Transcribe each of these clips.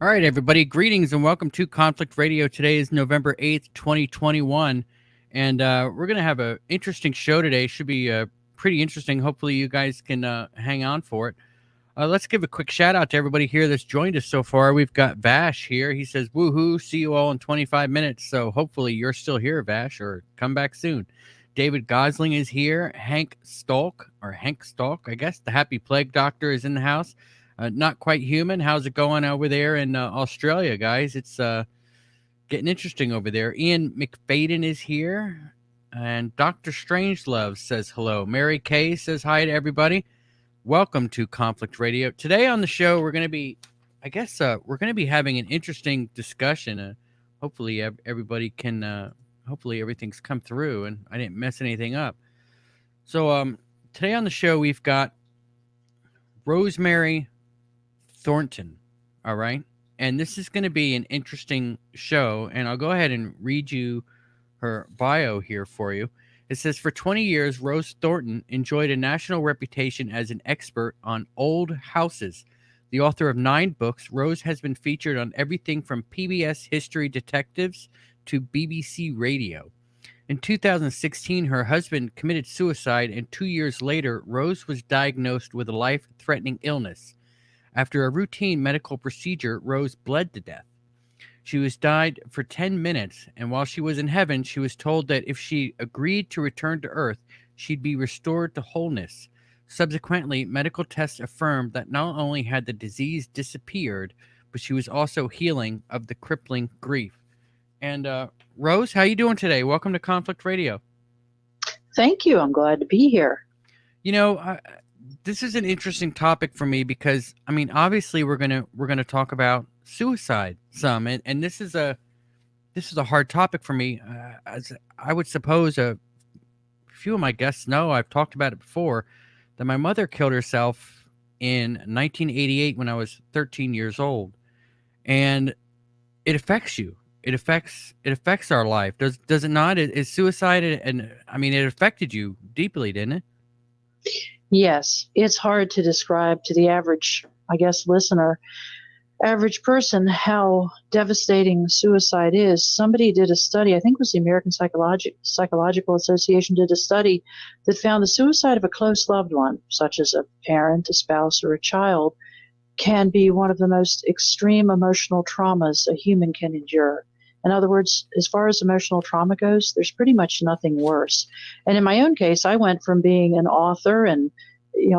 All right, everybody. Greetings and welcome to Conflict Radio. Today is November 8th, 2021. And we're going to have an interesting show today. Should be pretty interesting. Hopefully, you guys can hang on for it. Let's give a quick shout out to everybody here that's joined us so far. We've got Vash here. He says, woohoo, see you all in 25 minutes. So hopefully you're still here, Vash, or come back soon. David Gosling is here. Hank Stalk, I guess. The Happy Plague Doctor is in the house. Not quite human. How's it going over there in Australia, guys? It's getting interesting over there. Ian McFadden is here. And Dr. Strangelove says hello. Mary Kay says hi to everybody. Welcome to Conflict Radio. Today on the show, we're going to be, we're going to be having an interesting discussion. Hopefully everybody can, hopefully everything's come through and I didn't mess anything up. So today on the show, we've got Rosemary Thornton. All right. And this is going to be an interesting show. And I'll go ahead and read you her bio here for you. It says, for 20 years, Rose Thornton enjoyed a national reputation as an expert on old houses. The author of 9 books, Rose has been featured on everything from PBS History Detectives to BBC Radio. In 2016, her husband committed suicide, and 2 years later, Rose was diagnosed with a life-threatening illness. After a routine medical procedure, Rose bled to death. She was died for 10 minutes, and while she was in heaven, she was told that if she agreed to return to earth, she'd be restored to wholeness. Subsequently, medical tests affirmed that not only had the disease disappeared, but she was also healing of the crippling grief. And Rose, how you doing today? Welcome to Conflict Radio. Thank you. I'm glad to be here. You know, this is an interesting topic for me because, I mean, obviously we're gonna talk about suicide some, and this is a hard topic for me. As I would suppose a few of my guests know, I've talked about it before, that my mother killed herself in 1988 when I was 13 years old, and it affects you. It affects our life. Does it not? Is suicide, and I mean, it affected you deeply, didn't it? Yes, it's hard to describe to the average, listener, average person, how devastating suicide is. Somebody did a study, I think it was the American Psychological Association, did a study that found the suicide of a close loved one, such as a parent, a spouse, or a child, can be one of the most extreme emotional traumas a human can endure. In other words, as far as emotional trauma goes, there's pretty much nothing worse. And in my own case, I went from being an author and,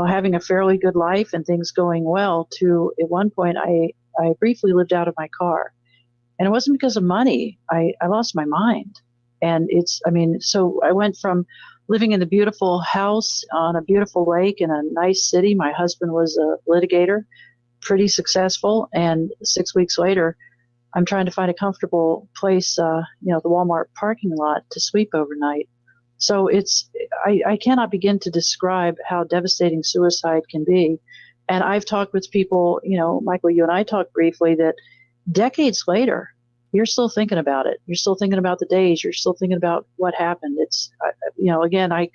having a fairly good life and things going well to, at one point, I briefly lived out of my car. And it wasn't because of money. I lost my mind. And so I went from living in a beautiful house on a beautiful lake in a nice city. My husband was a litigator, pretty successful. And 6 weeks later, I'm trying to find a comfortable place, the Walmart parking lot to sweep overnight. So I cannot begin to describe how devastating suicide can be. And I've talked with people, Michael, you and I talked briefly, that decades later, you're still thinking about it. You're still thinking about the days. You're still thinking about what happened. It's, again, I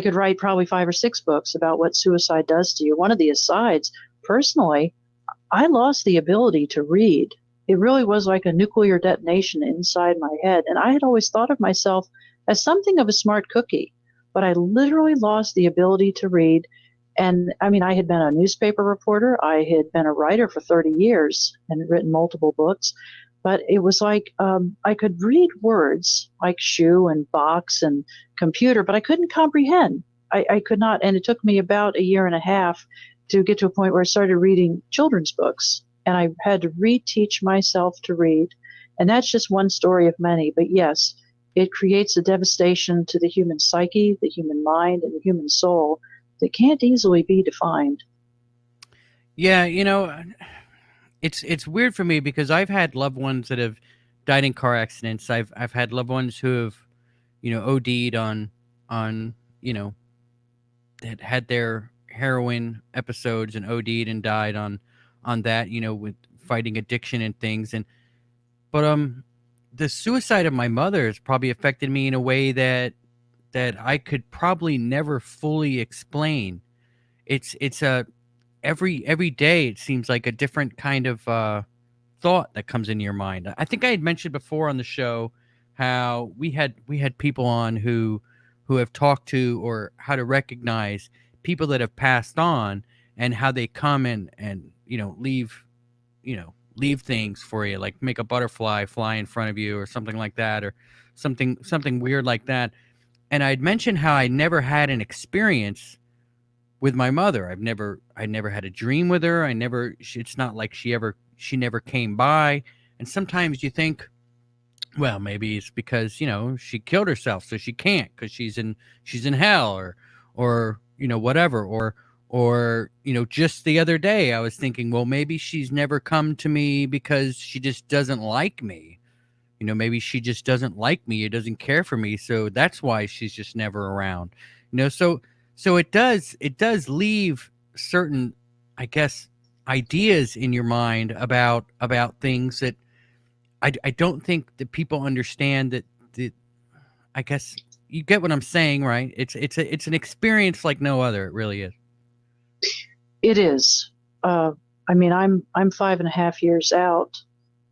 could write probably 5 or 6 books about what suicide does to you. One of the asides, personally, I lost the ability to read. It really was like a nuclear detonation inside my head. And I had always thought of myself as something of a smart cookie, but I literally lost the ability to read. And I mean, I had been a newspaper reporter. I had been a writer for 30 years and written multiple books. But it was like I could read words like shoe and box and computer, but I couldn't comprehend. I could not. And it took me about a year and a half to get to a point where I started reading children's books. And I had to reteach myself to read. And that's just one story of many. But yes, it creates a devastation to the human psyche, the human mind, and the human soul that can't easily be defined. Yeah, it's weird for me because I've had loved ones that have died in car accidents. I've had loved ones who have, OD'd on that had their heroin episodes and OD'd and died on that, with fighting addiction and things. But the suicide of my mother has probably affected me in a way that I could probably never fully explain. It's every day it seems like a different kind of thought that comes into your mind. I think I had mentioned before on the show how we had people on who have talked to, or how to recognize people that have passed on, and how they come and leave things for you, like make a butterfly fly in front of you or something like that, or something weird like that. And I'd mentioned how I never had an experience with my mother. I never had a dream with her. It's not like she never came by. And sometimes you think, well, maybe it's because, she killed herself, so she can't, because she's in hell, or whatever. Or just the other day I was thinking, well, maybe she's never come to me because she just doesn't like me. Maybe she just doesn't like me, or doesn't care for me, so that's why she's just never around. So it does leave certain, I guess, ideas in your mind about things that I don't think that people understand, that I guess you get what I'm saying, right? It's an experience like no other. It really is. It is. I mean, I'm 5.5 years out,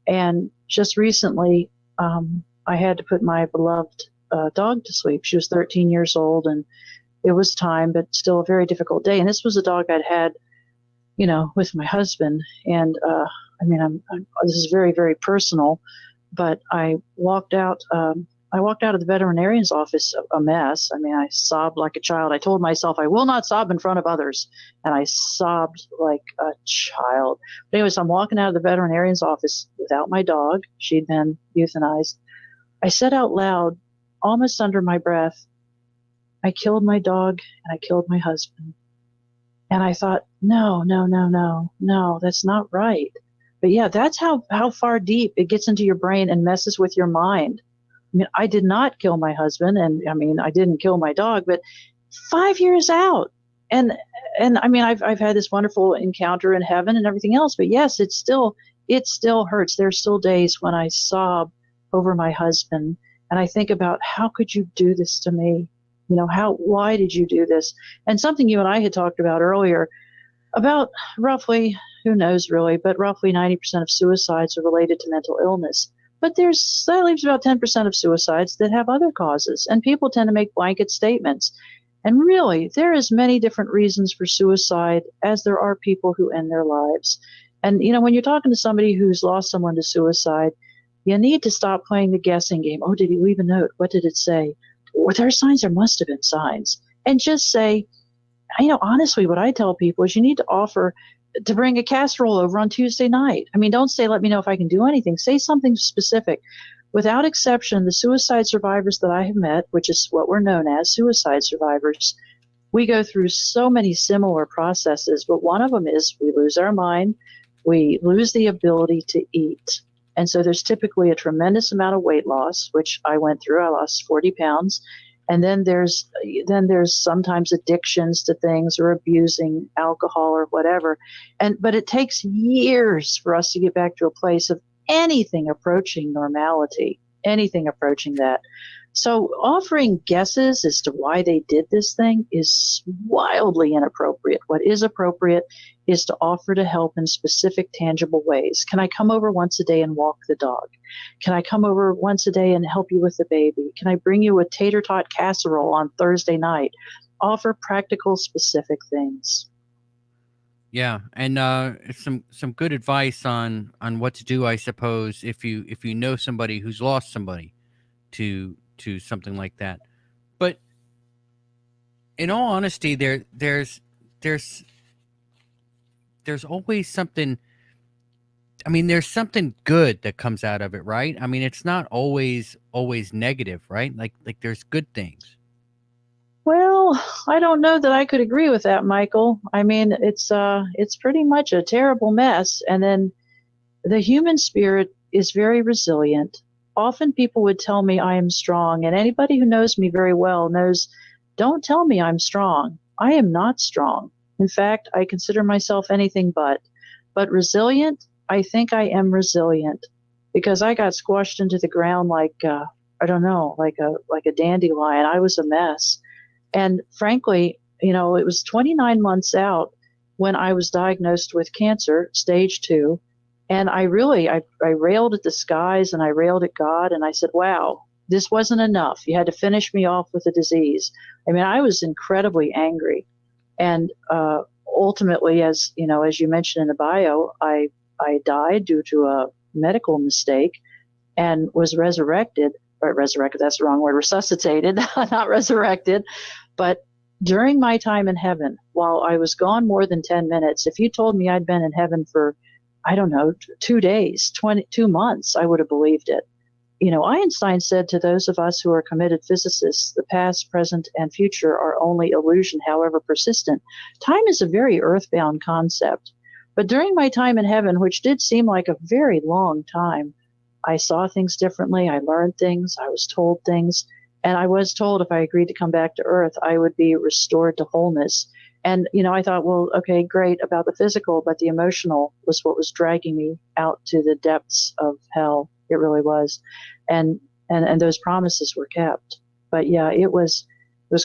and just recently, I had to put my beloved dog to sleep. She was 13 years old, and it was time, but still a very difficult day. And this was a dog I'd had, with my husband. And I mean, this is very, very personal, but I walked out. I walked out of the veterinarian's office a mess. I mean, I sobbed like a child. I told myself I will not sob in front of others, and I sobbed like a child. But anyways, I'm walking out of the veterinarian's office without my dog. She'd been euthanized. I said out loud, almost under my breath, I killed my dog and I killed my husband. And I thought, no, no, no, no, no, that's not right. But yeah, that's how far deep it gets into your brain and messes with your mind. I mean, I did not kill my husband, and I mean, I didn't kill my dog, but 5 years out. And I mean, I've had this wonderful encounter in heaven and everything else, but yes, it still hurts. There's still days when I sob over my husband, and I think about, how could you do this to me? Why did you do this? And something you and I had talked about earlier, about roughly, who knows really, but roughly 90% of suicides are related to mental illness. But that leaves about 10% of suicides that have other causes. And people tend to make blanket statements. And really, there is many different reasons for suicide, as there are people who end their lives. And, when you're talking to somebody who's lost someone to suicide, you need to stop playing the guessing game. Oh, did he leave a note? What did it say? Were there signs? There must have been signs. And just say, honestly, what I tell people is, you need to offer to bring a casserole over on Tuesday night. I mean, don't say, let me know if I can do anything. Say something specific. Without exception, the suicide survivors that I have met, which is what we're known as, suicide survivors, we go through so many similar processes, but one of them is we lose our mind, we lose the ability to eat. And so there's typically a tremendous amount of weight loss, which I went through. I lost 40 pounds. And then there's sometimes addictions to things, or abusing alcohol or whatever. But it takes years for us to get back to a place of anything approaching normality, anything approaching that. So offering guesses as to why they did this thing is wildly inappropriate. What is appropriate is to offer to help in specific, tangible ways. Can I come over once a day and walk the dog? Can I come over once a day and help you with the baby? Can I bring you a tater tot casserole on Thursday night? Offer practical, specific things. Yeah, and some good advice on what to do, I suppose, if you know somebody who's lost somebody to something like that. But in all honesty, there's always something. I mean, there's something good that comes out of it, right? I mean, it's not always negative, right? Like there's good things. Well, I don't know that I could agree with that, Michael. I mean, it's pretty much a terrible mess. And then the human spirit is very resilient. Often people would tell me I am strong, and anybody who knows me very well knows, don't tell me I'm strong. I am not strong. In fact, I consider myself anything but. But resilient, I think I am resilient, because I got squashed into the ground like I don't know, like a dandelion. I was a mess. And frankly, it was 29 months out when I was diagnosed with cancer, stage 2. And I railed at the skies and I railed at God and I said, wow, this wasn't enough. You had to finish me off with a disease. I mean, I was incredibly angry. And ultimately, as you know, as you mentioned in the bio, I died due to a medical mistake and was resurrected. Or resurrected, that's the wrong word, resuscitated, not resurrected. But during my time in heaven, while I was gone more than 10 minutes, if you told me I'd been in heaven for, I don't know, 2 days, 22 months, I would have believed it. You know, Einstein said to those of us who are committed physicists, the past, present, and future are only illusion, however persistent. Time is a very earthbound concept. But during my time in heaven, which did seem like a very long time, I saw things differently. I learned things. I was told things. And I was told if I agreed to come back to earth, I would be restored to wholeness. And, you know, I thought, well, okay, great about the physical, but the emotional was what was dragging me out to the depths of hell. It really was. And those promises were kept. But yeah, it was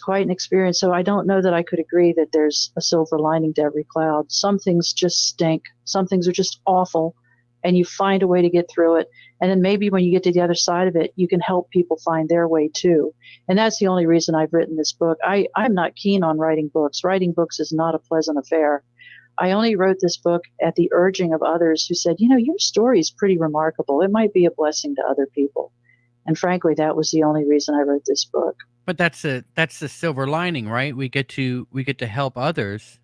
quite an experience. So I don't know that I could agree that there's a silver lining to every cloud. Some things just stink. Some things are just awful. And you find a way to get through it. And then maybe when you get to the other side of it, you can help people find their way too. And that's the only reason I've written this book. I'm not keen on writing books. Writing books is not a pleasant affair. I only wrote this book at the urging of others who said, you know, your story is pretty remarkable. It might be a blessing to other people. And frankly, that was the only reason I wrote this book. But that's the silver lining, right? We get to help others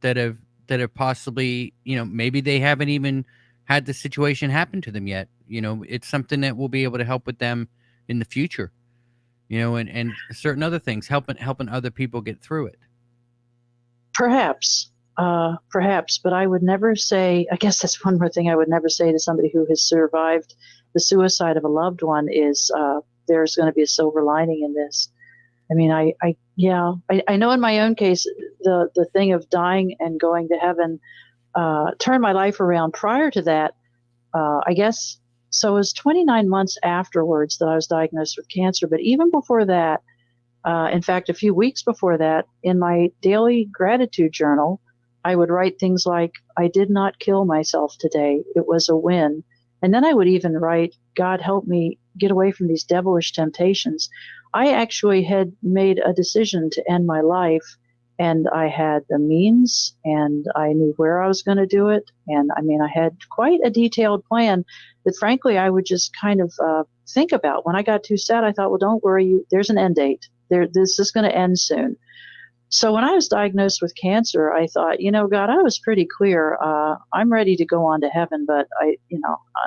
that have possibly, maybe they haven't even had the situation happen to them yet. It's something that we'll be able to help with them in the future. And certain other things, helping other people get through it. Perhaps, but I would never say, I guess that's one more thing I would never say to somebody who has survived the suicide of a loved one is there's going to be a silver lining in this. I mean, I know in my own case, the thing of dying and going to heaven turned my life around. Prior to that, I guess, so it was 29 months afterwards that I was diagnosed with cancer. But even before that, in fact, a few weeks before that, in my daily gratitude journal, I would write things like, I did not kill myself today. It was a win. And then I would even write, God help me get away from these devilish temptations. I actually had made a decision to end my life, and I had the means, and I knew where I was going to do it. And I mean, I had quite a detailed plan that frankly, I would just kind of think about. When I got too sad, I thought, well, don't worry, there's an end date. This is going to end soon. So when I was diagnosed with cancer, I thought, God, I was pretty clear. I'm ready to go on to heaven, but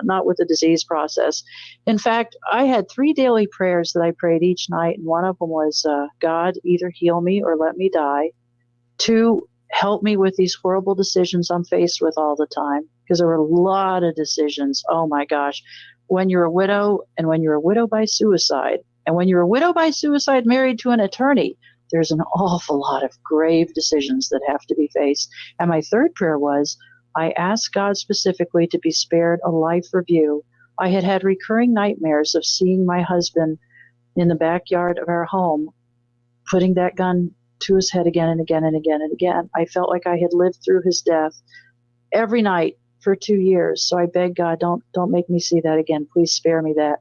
not with the disease process. In fact, I had 3 daily prayers that I prayed each night. And one of them was, God, either heal me or let me die. 2, help me with these horrible decisions I'm faced with all the time. Because there were a lot of decisions. Oh my gosh. When you're a widow, and when you're a widow by suicide, and when you're a widow by suicide married to an attorney, there's an awful lot of grave decisions that have to be faced. And my 3rd prayer was, I asked God specifically to be spared a life review. I had had recurring nightmares of seeing my husband in the backyard of our home, putting that gun to his head again and again and again and again. I felt like I had lived through his death every night for 2 years. So I begged God, don't make me see that again. Please spare me that.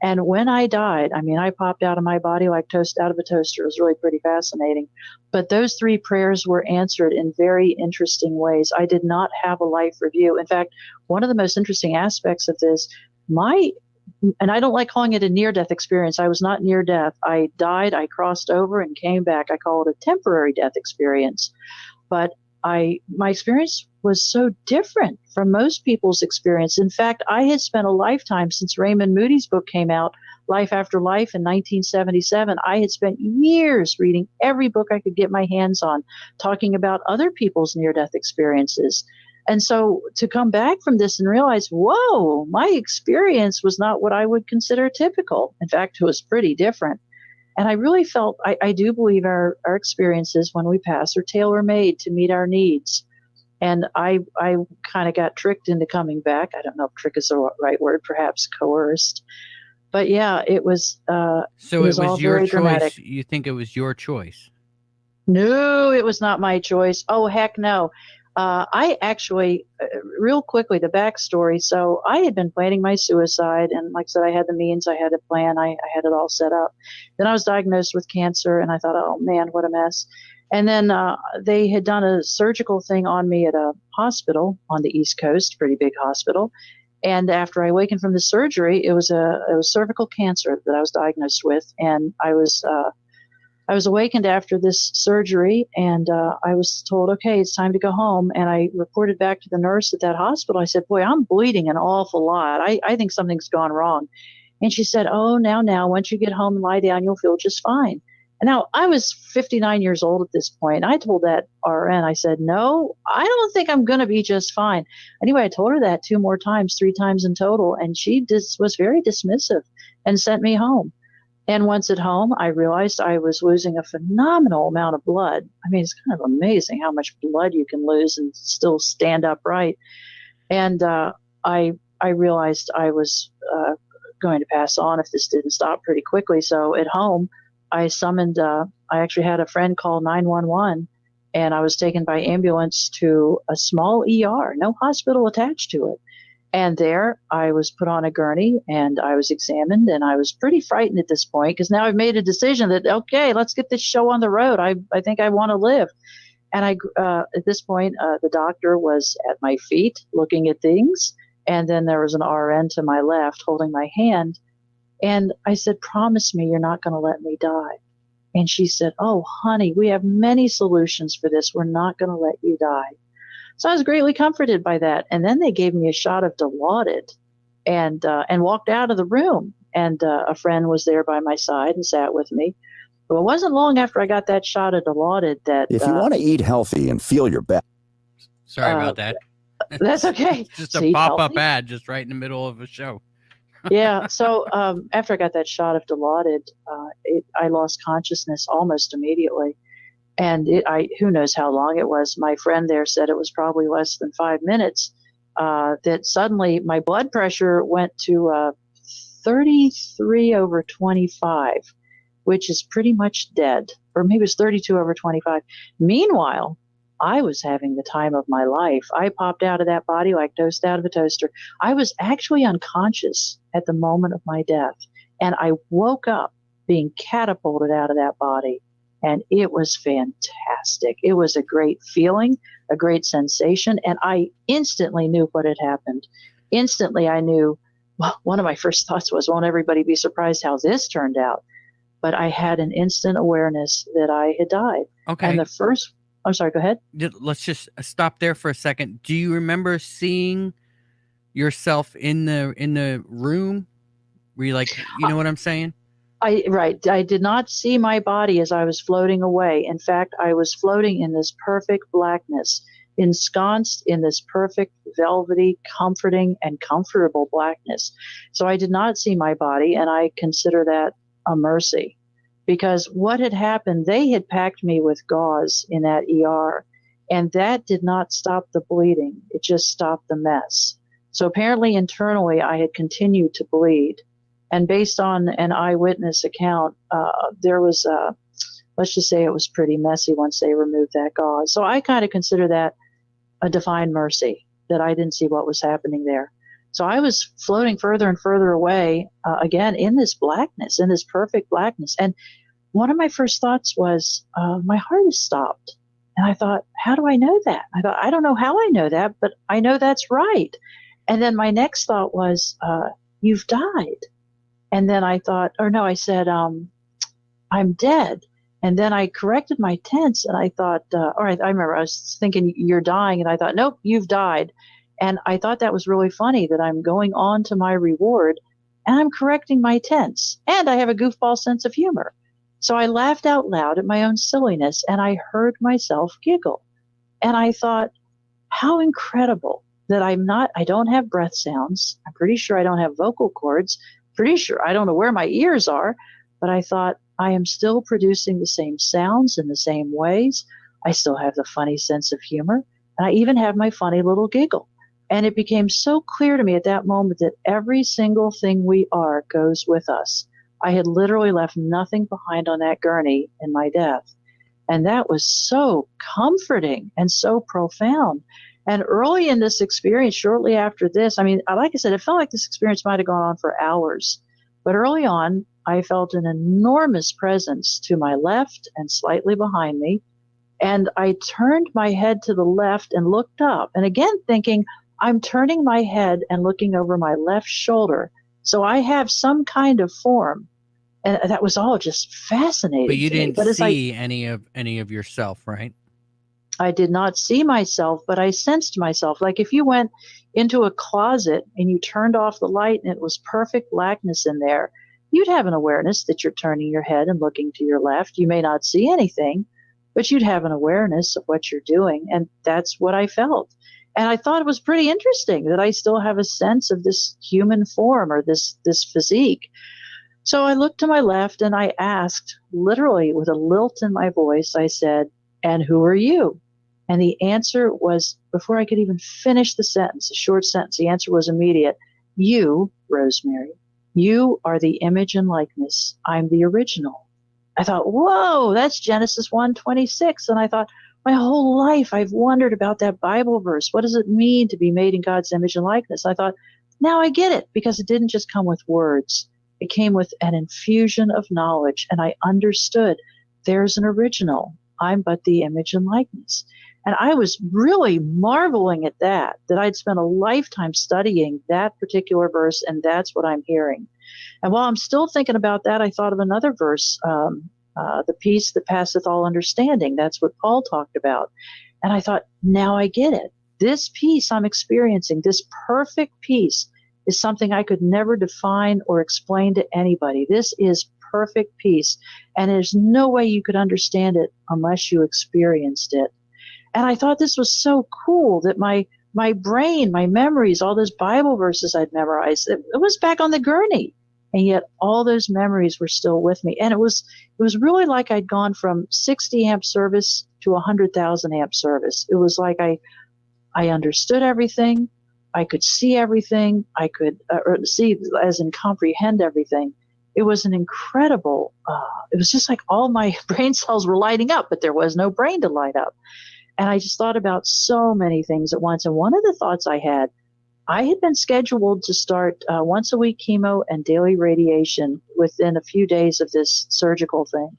And when I died, I mean, I popped out of my body like toast out of a toaster. It was really pretty fascinating. But those 3 prayers were answered in very interesting ways. I did not have a life review. In fact, one of the most interesting aspects of this, and I don't like calling it a near-death experience. I was not near death. I died, I crossed over and came back. I call it a temporary death experience. But my experience was so different from most people's experience. In fact, I had spent a lifetime since Raymond Moody's book came out, Life After Life in 1977. I had spent years reading every book I could get my hands on, talking about other people's near-death experiences. And so to come back from this and realize, whoa, my experience was not what I would consider typical. In fact, it was pretty different. And I really felt, I do believe our experiences when we pass are tailor-made to meet our needs. And I kind of got tricked into coming back. I don't know if trick is the right word, perhaps coerced. But yeah, it was So it all was your very choice. dramatic. You think it was your choice? No, it was not my choice. Oh, heck no. I actually, real quickly, the backstory. So I had been planning my suicide, and like I said, I had the means, I had a plan, I had it all set up. Then I was diagnosed with cancer, and I thought, oh man, what a mess. And then they had done a surgical thing on me at a hospital on the East Coast, pretty big hospital. And after I awakened from the surgery, it was cervical cancer that I was diagnosed with, and I was awakened after this surgery, and I was told, okay, it's time to go home. And I reported back to the nurse at that hospital. I said, boy, I'm bleeding an awful lot. I think something's gone wrong. And she said, oh, now, once you get home and lie down, you'll feel just fine. And now I was 59 years old at this point. I told that RN, I said, no, I don't think I'm going to be just fine. Anyway, I told her that 2 more times, 3 times in total. And she was very dismissive and sent me home. And once at home, I realized I was losing a phenomenal amount of blood. I mean, it's kind of amazing how much blood you can lose and still stand upright. And I realized I was going to pass on if this didn't stop pretty quickly. So at home, I summoned. I actually had a friend call 911, and I was taken by ambulance to a small ER, no hospital attached to it. And there I was put on a gurney and I was examined, and I was pretty frightened at this point because now I've made a decision that, okay, let's get this show on the road. I think I want to live. And at this point, the doctor was at my feet looking at things. And then there was an RN to my left holding my hand. And I said, promise me you're not going to let me die. And she said, oh, honey, we have many solutions for this. We're not going to let you die. So I was greatly comforted by that. And then they gave me a shot of Dilaudid and walked out of the room. And a friend was there by my side and sat with me. But it wasn't long after I got that shot of Dilaudid that... If you want to eat healthy and feel your best... Sorry about that. That's okay. Just a pop-up ad just right in the middle of a show. Yeah. So after I got that shot of Dilaudid, I lost consciousness almost immediately. And who knows how long it was. My friend there said it was probably less than 5 minutes that suddenly my blood pressure went to 33/25, which is pretty much dead. Or maybe it was 32/25. Meanwhile, I was having the time of my life. I popped out of that body like toast out of a toaster. I was actually unconscious at the moment of my death. And I woke up being catapulted out of that body. And it was fantastic. It was a great feeling, a great sensation. And I instantly knew what had happened. Instantly, I knew, well, one of my first thoughts was, won't everybody be surprised how this turned out? But I had an instant awareness that I had died. Okay. And I'm sorry, go ahead. Let's just stop there for a second. Do you remember seeing yourself in the room? Were you like, you know what I'm saying? Right. I did not see my body as I was floating away. In fact, I was floating in this perfect blackness, ensconced in this perfect, velvety, comforting, and comfortable blackness. So I did not see my body, and I consider that a mercy. Because what had happened, they had packed me with gauze in that ER, and that did not stop the bleeding. It just stopped the mess. So apparently internally, I had continued to bleed. And based on an eyewitness account, there was, let's just say it was pretty messy once they removed that gauze. So I kind of consider that a divine mercy, that I didn't see what was happening there. So I was floating further and further away, again, in this blackness, in this perfect blackness. And one of my first thoughts was, my heart has stopped. And I thought, how do I know that? I thought, I don't know how I know that, but I know that's right. And then my next thought was, you've died. And then I thought, or no, I said, I'm dead. And then I corrected my tense, and I thought, all right, I remember I was thinking you're dying. And I thought, nope, you've died. And I thought that was really funny that I'm going on to my reward and I'm correcting my tense. And I have a goofball sense of humor. So I laughed out loud at my own silliness, and I heard myself giggle. And I thought, how incredible that I don't have breath sounds. I'm pretty sure I don't have vocal cords. Pretty sure I don't know where my ears are. But I thought, I am still producing the same sounds in the same ways. I still have the funny sense of humor. And I even have my funny little giggle. And it became so clear to me at that moment that every single thing we are goes with us. I had literally left nothing behind on that gurney in my death. And that was so comforting and so profound. And early in this experience, shortly after this, I mean, like I said, it felt like this experience might have gone on for hours. But early on, I felt an enormous presence to my left and slightly behind me. And I turned my head to the left and looked up. And again, thinking, I'm turning my head and looking over my left shoulder. So I have some kind of form. And that was all just fascinating. But you to me. didn't But see any of yourself, right? I did not see myself, but I sensed myself. Like if you went into a closet and you turned off the light and it was perfect blackness in there, you'd have an awareness that you're turning your head and looking to your left. You may not see anything, but you'd have an awareness of what you're doing. And that's what I felt. And I thought it was pretty interesting that I still have a sense of this human form or this physique. So I looked to my left and I asked, literally with a lilt in my voice, I said, "And who are you?" And the answer was, before I could even finish the sentence, a short sentence, the answer was immediate. "You, Rosemary, you are the image and likeness. I'm the original." I thought, whoa, that's Genesis 1:26. And I thought, my whole life I've wondered about that Bible verse. What does it mean to be made in God's image and likeness? I thought, now I get it, because it didn't just come with words. It came with an infusion of knowledge, and I understood there's an original. I'm but the image and likeness. And I was really marveling at that I'd spent a lifetime studying that particular verse, and that's what I'm hearing. And while I'm still thinking about that, I thought of another verse, the peace that passeth all understanding. That's what Paul talked about. And I thought, now I get it. This peace I'm experiencing, this perfect peace, is something I could never define or explain to anybody. This is perfect peace, and there's no way you could understand it unless you experienced it. And I thought this was so cool that my brain, my memories, all those Bible verses I'd memorized, it was back on the gurney. And yet all those memories were still with me. And it was really like I'd gone from 60 amp service to 100,000 amp service. It was like I understood everything. I could see everything. I could see, as in comprehend everything. It was an incredible, it was just like all my brain cells were lighting up, but there was no brain to light up. And I just thought about so many things at once. And one of the thoughts I had been scheduled to start once a week chemo and daily radiation within a few days of this surgical thing.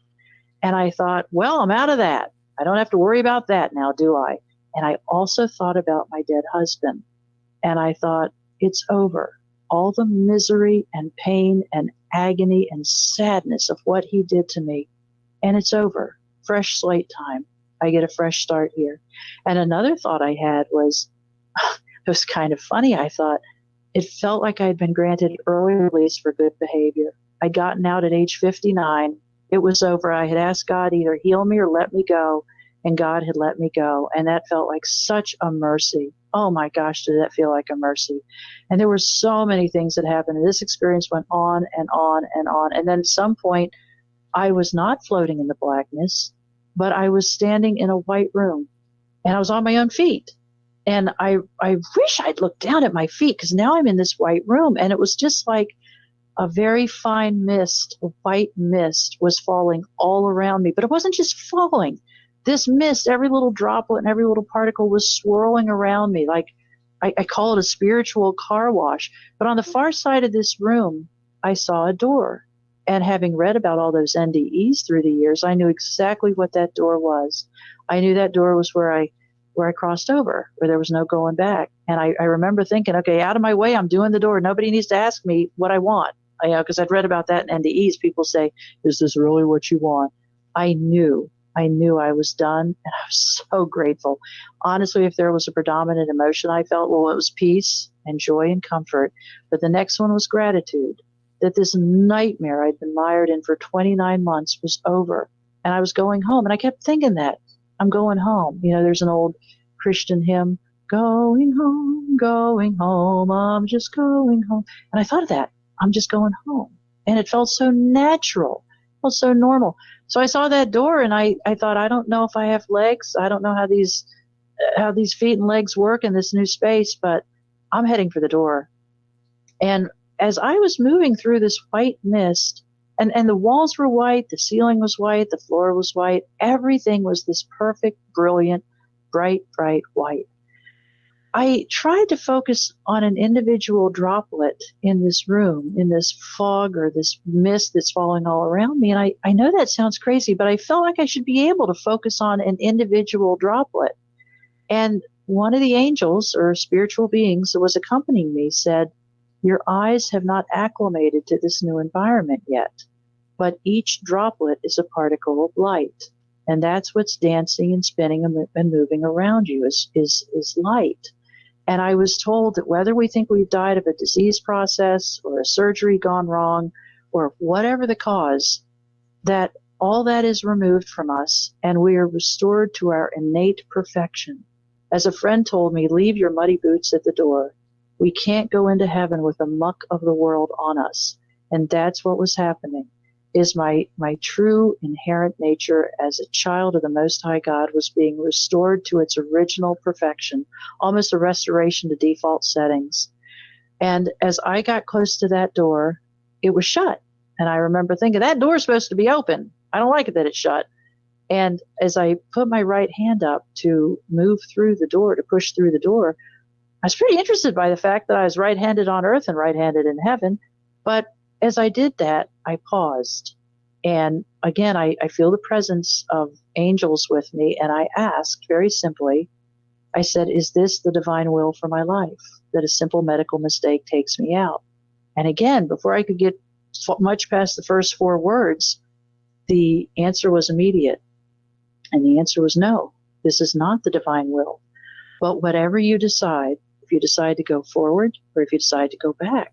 And I thought, well, I'm out of that. I don't have to worry about that now, do I? And I also thought about my dead husband. And I thought, it's over. All the misery and pain and agony and sadness of what he did to me. And it's over. Fresh slate time. I get a fresh start here. And another thought I had was, it was kind of funny. I thought it felt like I'd been granted early release for good behavior. I'd gotten out at age 59. It was over. I had asked God either heal me or let me go, and God had let me go. And that felt like such a mercy. Oh my gosh, did that feel like a mercy. And there were so many things that happened. And this experience went on and on and on. And then at some point, I was not floating in the blackness, but I was standing in a white room, and I was on my own feet. And I wish I'd looked down at my feet, because now I'm in this white room, and it was just like a very fine mist, a white mist was falling all around me. But it wasn't just falling. This mist, every little droplet and every little particle was swirling around me. Like I call it a spiritual car wash. But on the far side of this room, I saw a door. And having read about all those NDEs through the years, I knew exactly what that door was. I knew that door was where I crossed over, where there was no going back. And I remember thinking, okay, out of my way, I'm doing the door. Nobody needs to ask me what I want. Because I'd read about that in NDEs. People say, is this really what you want? I knew I was done, and I was so grateful. Honestly, if there was a predominant emotion I felt, well, it was peace and joy and comfort. But the next one was gratitude, that this nightmare I'd been mired in for 29 months was over, and I was going home. And I kept thinking that, I'm going home. There's an old Christian hymn, going home, I'm just going home. And I thought of that, I'm just going home. And it felt so natural, felt so normal. So I saw that door, and I thought, I don't know if I have legs. I don't know how these feet and legs work in this new space, but I'm heading for the door. And as I was moving through this white mist, And the walls were white, the ceiling was white, the floor was white. Everything was this perfect, brilliant, bright, bright white. I tried to focus on an individual droplet in this room, in this fog or this mist that's falling all around me. And I know that sounds crazy, but I felt like I should be able to focus on an individual droplet. And one of the angels or spiritual beings that was accompanying me said, "Your eyes have not acclimated to this new environment yet, but each droplet is a particle of light. And that's what's dancing and spinning and moving around you is light." And I was told that whether we think we've died of a disease process or a surgery gone wrong or whatever the cause, that all that is removed from us and we are restored to our innate perfection. As a friend told me, leave your muddy boots at the door. We can't go into heaven with the muck of the world on us. And that's what was happening, is my true inherent nature as a child of the Most High God was being restored to its original perfection, almost a restoration to default settings. And as I got close to that door, it was shut. And I remember thinking, that door's supposed to be open. I don't like it that it's shut. And as I put my right hand up to move through the door, to push through the door, I was pretty interested by the fact that I was right-handed on earth and right-handed in heaven. But as I did that, I paused. And again, I feel the presence of angels with me. And I asked very simply, I said, is this the divine will for my life, that a simple medical mistake takes me out? And again, before I could get much past the first 4 words, the answer was immediate. And the answer was no, this is not the divine will. But whatever you decide, if you decide to go forward or if you decide to go back,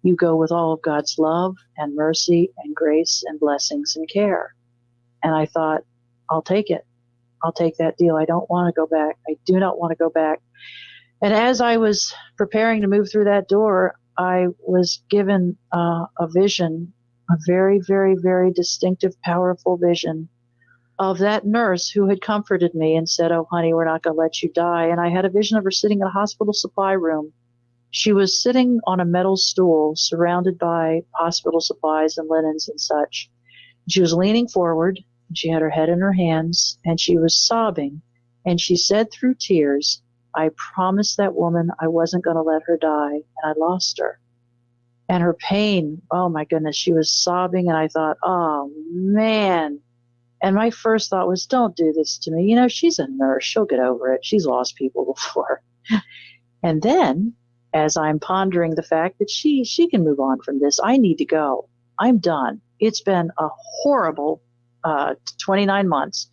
you go with all of God's love and mercy and grace and blessings and care. And I thought, I'll take it. I'll take that deal. I don't want to go back. I do not want to go back. And as I was preparing to move through that door, I was given a vision, a very, very, very distinctive, powerful vision of that nurse who had comforted me and said, "Oh, honey, we're not going to let you die." And I had a vision of her sitting in a hospital supply room. She was sitting on a metal stool surrounded by hospital supplies and linens and such. She was leaning forward, and she had her head in her hands, and she was sobbing. And she said through tears, "I promised that woman I wasn't going to let her die, and I lost her." And her pain, oh my goodness, she was sobbing, and I thought, oh man. And my first thought was, don't do this to me. You know, she's a nurse. She'll get over it. She's lost people before. And then, as I'm pondering the fact that she can move on from this, I need to go. I'm done. It's been a horrible 29 months.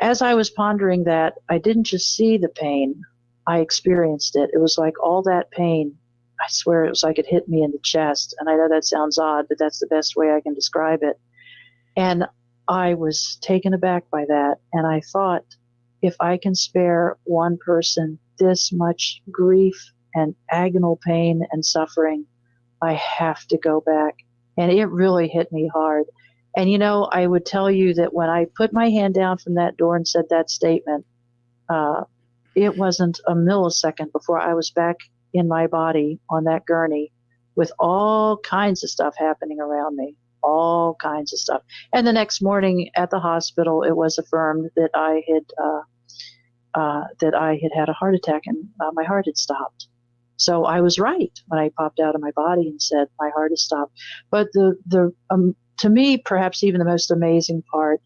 As I was pondering that, I didn't just see the pain. I experienced it. It was like all that pain, I swear it was like it hit me in the chest. And I know that sounds odd, but that's the best way I can describe it. And I was taken aback by that. And I thought, if I can spare one person this much grief and agonal pain and suffering, I have to go back. And it really hit me hard. And, you know, I would tell you that when I put my hand down from that door and said that statement, it wasn't a millisecond before I was back in my body on that gurney with all kinds of stuff happening around me, all kinds of stuff. And the next morning at the hospital, it was affirmed that I had a heart attack and my heart had stopped. So I was right when I popped out of my body and said my heart has stopped. But to me, perhaps even the most amazing part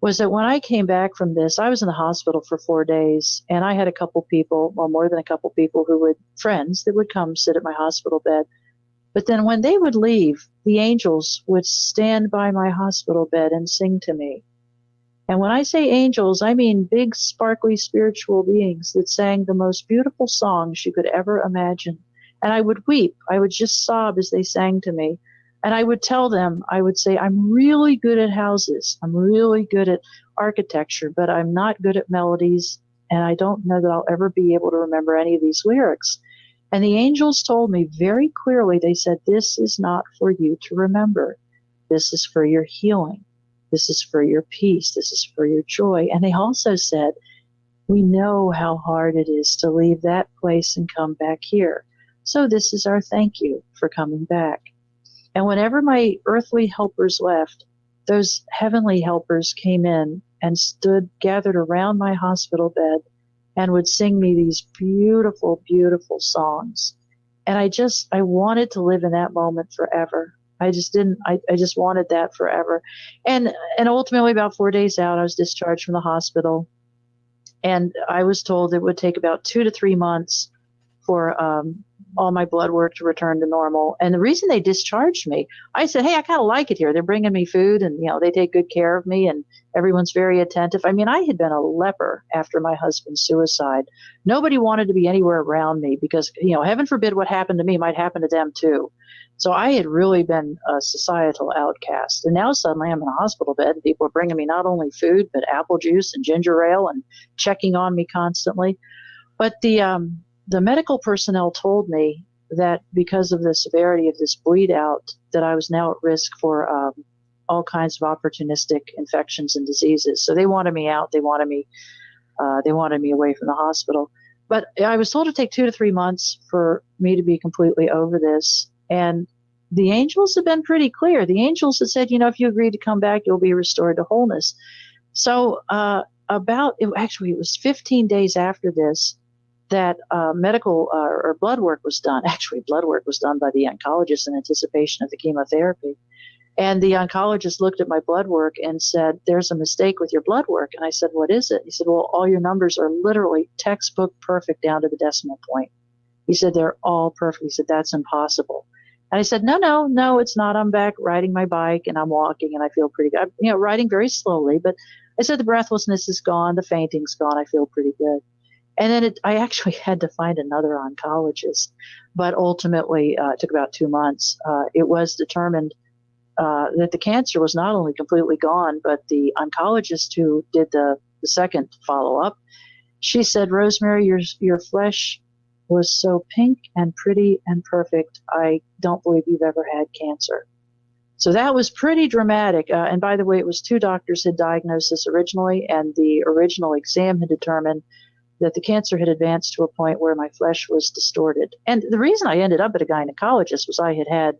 was that when I came back from this, I was in the hospital for 4 days, and I had a couple people, well, more than a couple people friends that would come sit at my hospital bed. But then when they would leave, the angels would stand by my hospital bed and sing to me. And when I say angels, I mean big, sparkly spiritual beings that sang the most beautiful songs you could ever imagine. And I would weep. I would just sob as they sang to me. And I would tell them, I would say, I'm really good at houses. I'm really good at architecture, but I'm not good at melodies. And I don't know that I'll ever be able to remember any of these lyrics. And the angels told me very clearly, they said, this is not for you to remember. This is for your healing. This is for your peace. This is for your joy. And they also said, we know how hard it is to leave that place and come back here. So this is our thank you for coming back. And whenever my earthly helpers left, those heavenly helpers came in and stood gathered around my hospital bed and would sing me these beautiful, beautiful songs. And I wanted to live in that moment forever. I just wanted that forever. And ultimately about 4 days out, I was discharged from the hospital. And I was told it would take about 2 to 3 months for all my blood work to return to normal. And the reason they discharged me, I said, hey, I kind of like it here. They're bringing me food and, they take good care of me and everyone's very attentive. I mean, I had been a leper after my husband's suicide. Nobody wanted to be anywhere around me because, heaven forbid what happened to me might happen to them too. So I had really been a societal outcast. And now suddenly I'm in a hospital bed and people are bringing me not only food, but apple juice and ginger ale and checking on me constantly. But the medical personnel told me that because of the severity of this bleed out, that I was now at risk for all kinds of opportunistic infections and diseases. So they wanted me out. They wanted me away from the hospital. But I was told to take 2 to 3 months for me to be completely over this. And the angels have been pretty clear. The angels had said, if you agree to come back, you'll be restored to wholeness. So it was 15 days after this that medical or blood work was done. Actually, blood work was done by the oncologist in anticipation of the chemotherapy. And the oncologist looked at my blood work and said, there's a mistake with your blood work. And I said, what is it? He said, well, all your numbers are literally textbook perfect down to the decimal point. He said, they're all perfect. He said, that's impossible. And I said, no, it's not. I'm back riding my bike and I'm walking and I feel pretty good. I'm, riding very slowly, but I said, the breathlessness is gone. The fainting's gone. I feel pretty good. And then I actually had to find another oncologist, but ultimately it took about 2 months. It was determined that the cancer was not only completely gone, but the oncologist who did the second follow-up, she said, Rosemary, your flesh was so pink and pretty and perfect. I don't believe you've ever had cancer. So that was pretty dramatic. And by the way, it was 2 doctors had diagnosed this originally, and the original exam had determined that the cancer had advanced to a point where my flesh was distorted. And the reason I ended up at a gynecologist was I had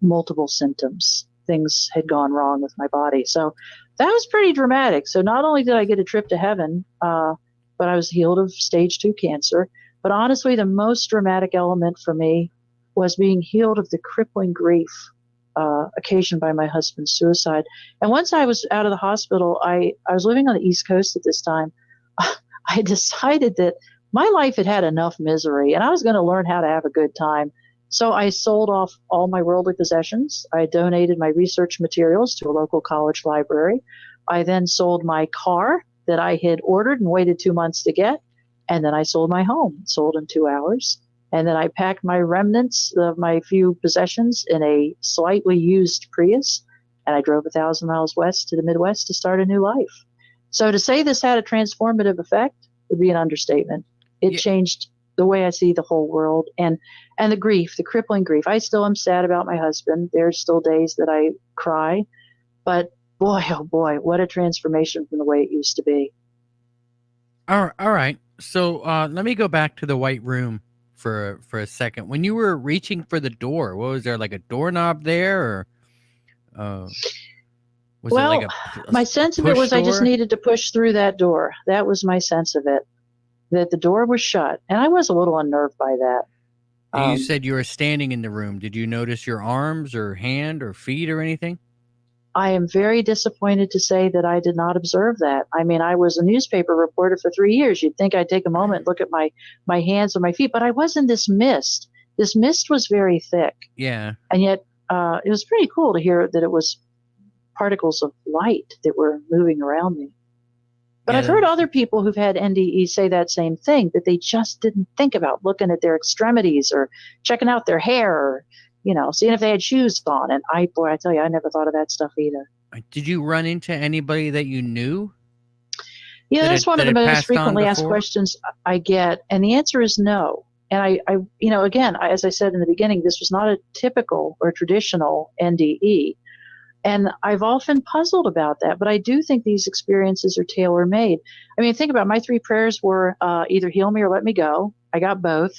multiple symptoms. Things had gone wrong with my body. So that was pretty dramatic. So not only did I get a trip to heaven, but I was healed of stage 2 cancer. But honestly, the most dramatic element for me was being healed of the crippling grief occasioned by my husband's suicide. And once I was out of the hospital, I was living on the East Coast at this time. I decided that my life had enough misery and I was going to learn how to have a good time. So I sold off all my worldly possessions. I donated my research materials to a local college library. I then sold my car that I had ordered and waited 2 months to get. And then I sold my home, sold in 2 hours. And then I packed my remnants of my few possessions in a slightly used Prius. And I drove 1,000 miles west to the Midwest to start a new life. So to say this had a transformative effect would be an understatement. It changed the way I see the whole world and the grief, the crippling grief. I still am sad about my husband. There's still days that I cry, but boy, oh boy, what a transformation from the way it used to be. All right. So let me go back to the white room for a second. When you were reaching for the door, what was there, like a doorknob there, or was it like my sense of it was door? I just needed to push through that door. That was my sense of it, that the door was shut. And I was a little unnerved by that. You said you were standing in the room. Did you notice your arms or hand or feet or anything? I am very disappointed to say that I did not observe that. I mean, I was a newspaper reporter for 3 years. You'd think I'd take a moment and look at my hands or my feet, but I was in this mist. This mist was very thick. Yeah. And yet it was pretty cool to hear that it was particles of light that were moving around me. But I've heard other people who've had NDE say that same thing, that they just didn't think about looking at their extremities or checking out their hair or, seeing if they had shoes on. And I tell you, I never thought of that stuff either. Did you run into anybody that you knew? Yeah, that's one of the most frequently asked questions I get. And the answer is no. And I again, as I said in the beginning, this was not a typical or traditional NDE. And I've often puzzled about that, but I do think these experiences are tailor-made. I mean, think about it. My 3 prayers were either heal me or let me go. I got both.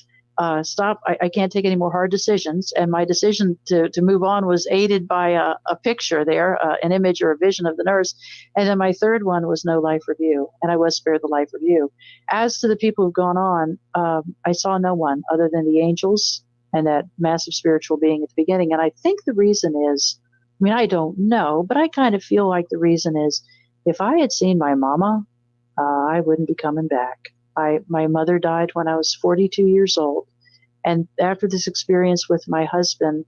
stop. I can't take any more hard decisions. And my decision to move on was aided by a picture there, an image or a vision of the nurse. And then my third one was no life review, and I was spared the life review. As to the people who've gone on, I saw no one other than the angels and that massive spiritual being at the beginning. And I think the reason is, I mean, I don't know, but I kind of feel like the reason is, if I had seen my mama, I wouldn't be coming back. My mother died when I was 42 years old. And after this experience with my husband,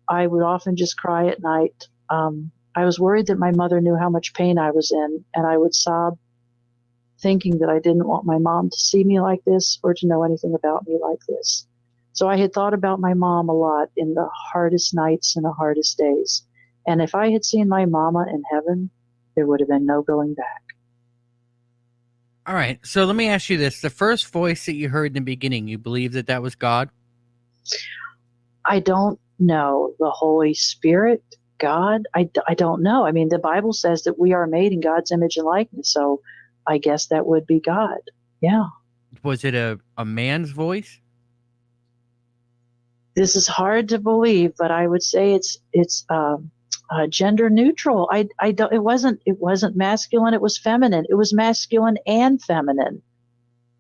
I would often just cry at night. I was worried that my mother knew how much pain I was in, and I would sob thinking that I didn't want my mom to see me like this or to know anything about me like this. So I had thought about my mom a lot in the hardest nights and the hardest days. And if I had seen my mama in heaven, there would have been no going back. All right. So let me ask you this. The first voice that you heard in the beginning, you believe that that was God? I don't know. The Holy Spirit, God, I don't know. I mean, the Bible says that we are made in God's image and likeness. So I guess that would be God. Yeah. Was it a man's voice? This is hard to believe, but I would say it's gender neutral. I don't. It wasn't masculine. It was feminine. It was masculine and feminine.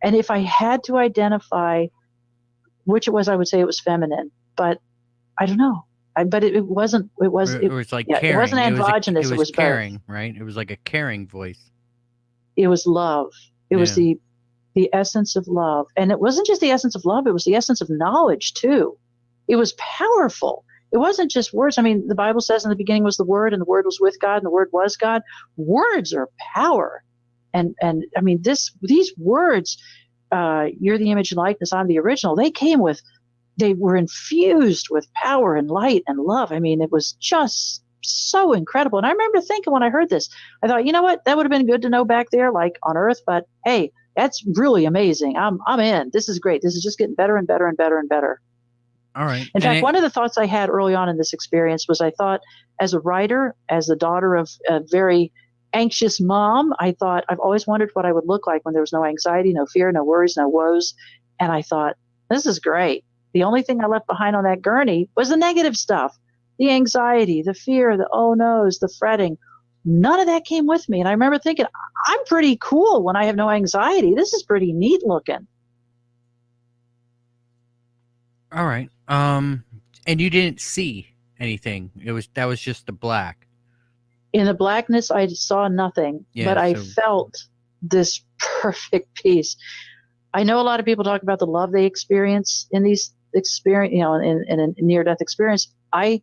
And if I had to identify which it was, I would say it was feminine. But I don't know. But it wasn't. It was. It was like yeah, caring. it wasn't androgynous. It was caring, both. right? It was like a caring voice. It was love. It was the essence of love, and it wasn't just the essence of love. It was the essence of knowledge too. It was powerful. It wasn't just words. I mean, the Bible says in the beginning was the Word, and the Word was with God, and the Word was God. Words are power. And I mean, these words, you're the image and likeness, I'm the original, they were infused with power and light and love. I mean, it was just so incredible. And I remember thinking when I heard this, I thought, you know what, that would have been good to know back there, like on Earth, but hey, that's really amazing. I'm in. This is great. This is just getting better and better and better and better. All right. In fact, one of the thoughts I had early on in this experience was, I thought, as a writer, as the daughter of a very anxious mom, I thought, I've always wondered what I would look like when there was no anxiety, no fear, no worries, no woes. And I thought, this is great. The only thing I left behind on that gurney was the negative stuff, the anxiety, the fear, the oh no's, the fretting. None of that came with me. And I remember thinking, I'm pretty cool when I have no anxiety. This is pretty neat looking. All right. And you didn't see anything. That was just the black. In the blackness, I saw nothing, but I felt this perfect peace. I know a lot of people talk about the love they experience in these experience, in a near-death experience. I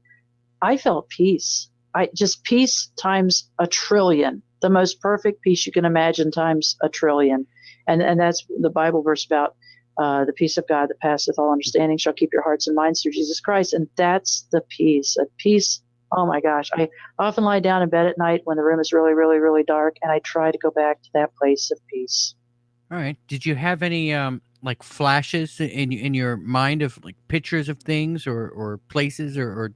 felt peace. Just peace times a trillion, the most perfect peace you can imagine times a trillion. And that's the Bible verse about the peace of God that passeth all understanding shall keep your hearts and minds through Jesus Christ. And that's the peace, a peace. Oh my gosh. I often lie down in bed at night when the room is really, really, really dark, and I try to go back to that place of peace. All right. Did you have any like flashes in your mind of like pictures of things or places or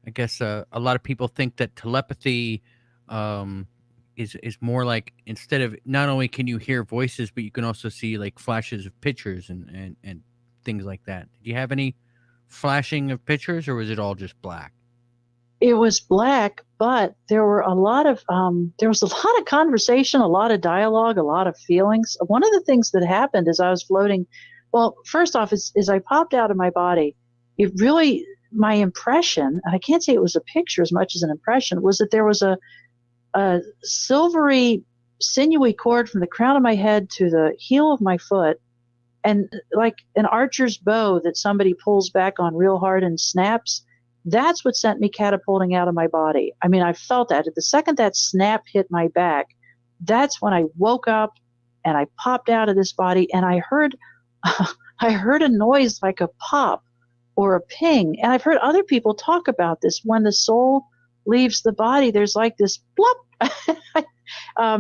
I guess a lot of people think that telepathy is more like, instead of, not only can you hear voices, but you can also see like flashes of pictures and things like that. Did you have any flashing of pictures, or was it all just black? It was black, but there was a lot of conversation, a lot of dialogue, a lot of feelings. One of the things that happened as I was floating, well, first off, as I popped out of my body, it really, my impression, and I can't say it was a picture as much as an impression, was that there was a silvery, sinewy cord from the crown of my head to the heel of my foot, and like an archer's bow that somebody pulls back on real hard and snaps. That's what sent me catapulting out of my body. I mean, I felt that. At the second that snap hit my back, that's when I woke up and I popped out of this body, and I heard a noise like a pop or a ping. And I've heard other people talk about this. When the soul leaves the body, there's like this plop.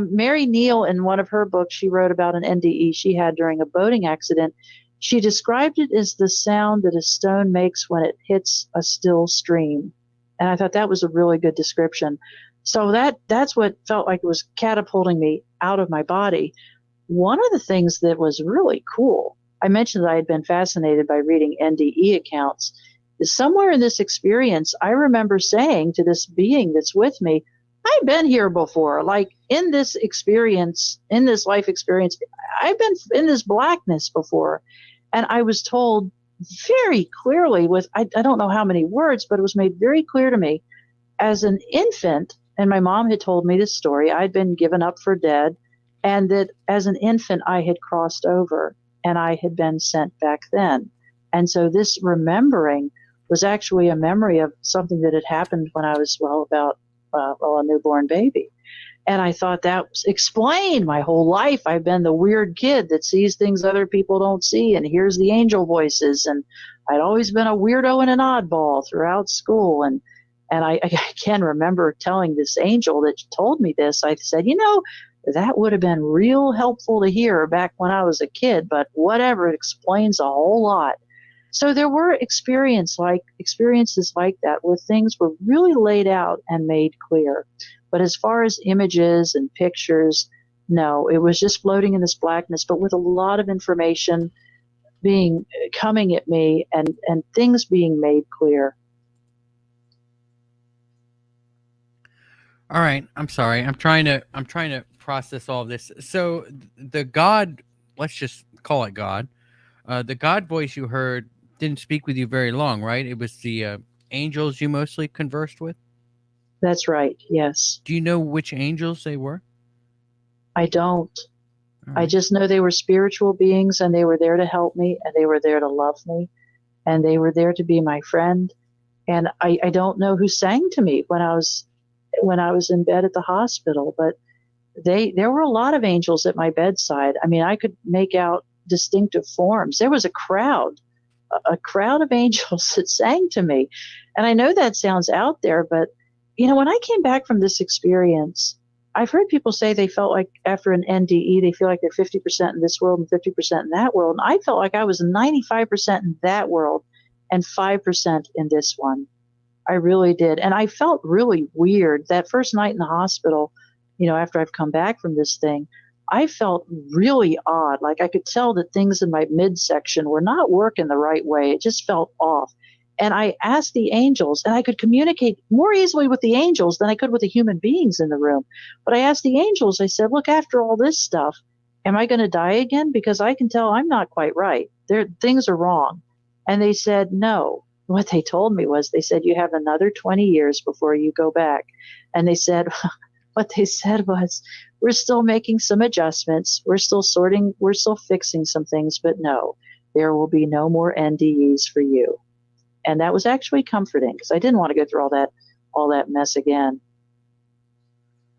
Mary Neal, in one of her books, she wrote about an NDE she had during a boating accident. She described it as the sound that a stone makes when it hits a still stream. And I thought that was a really good description. So that's what felt like it was catapulting me out of my body. One of the things that was really cool, I mentioned that I had been fascinated by reading NDE accounts. Somewhere in this experience, I remember saying to this being that's with me, I've been here before. Like in this experience, in this life experience, I've been in this blackness before. And I was told very clearly with, I don't know how many words, but it was made very clear to me as an infant. And my mom had told me this story. I'd been given up for dead, and that as an infant, I had crossed over and I had been sent back then. And so this remembering was actually a memory of something that had happened when I was, about a newborn baby. And I thought that explained my whole life. I've been the weird kid that sees things other people don't see and hears the angel voices. And I'd always been a weirdo and an oddball throughout school. And I can remember telling this angel that told me this. I said, that would have been real helpful to hear back when I was a kid, but whatever, it explains a whole lot. So there were experiences like that where things were really laid out and made clear. But as far as images and pictures, no, it was just floating in this blackness, but with a lot of information coming at me and things being made clear. All right. I'm sorry. I'm trying to process all of this. So the God, let's just call it God, the God voice you heard didn't speak with you very long, right? It was the angels you mostly conversed with? That's right, yes. Do you know which angels they were? I don't. Right. I just know they were spiritual beings, and they were there to help me, and they were there to love me, and they were there to be my friend. And I don't know who sang to me when I was in bed at the hospital, but there were a lot of angels at my bedside. I mean, I could make out distinctive forms. There was a crowd of angels that sang to me. And I know that sounds out there, but when I came back from this experience, I've heard people say they felt like after an NDE, they feel like they're 50% in this world and 50% in that world. And I felt like I was 95% in that world and 5% in this one. I really did. And I felt really weird that first night in the hospital, after I've come back from this thing. I felt really odd. Like I could tell that things in my midsection were not working the right way. It just felt off. And I asked the angels, and I could communicate more easily with the angels than I could with the human beings in the room. But I asked the angels, I said, look, after all this stuff, am I going to die again? Because I can tell I'm not quite right. Things are wrong. And they said, no. What they told me was, they said, you have another 20 years before you go back. And they said, what they said was, we're still making some adjustments. We're still sorting. We're still fixing some things, but no, there will be no more NDEs for you. And that was actually comforting because I didn't want to go through all that mess again.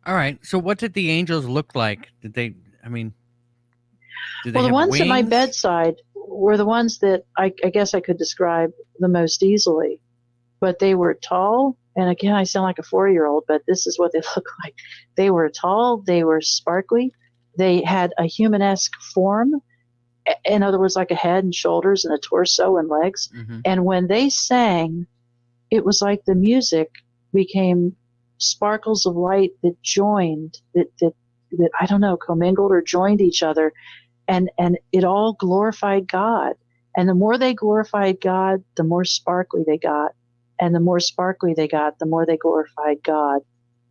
All right. So what did the angels look like? Did they Well, the have ones wings? at my bedside were the ones that I guess I could describe the most easily, but they were tall. And again, I sound like a 4-year-old, but this is what they look like. They were tall. They were sparkly. They had a humanesque form. In other words, like a head and shoulders and a torso and legs. Mm-hmm. And when they sang, it was like the music became sparkles of light that joined, that I don't know, commingled or joined each other. And it all glorified God. And the more they glorified God, the more sparkly they got. And the more sparkly they got, the more they glorified God.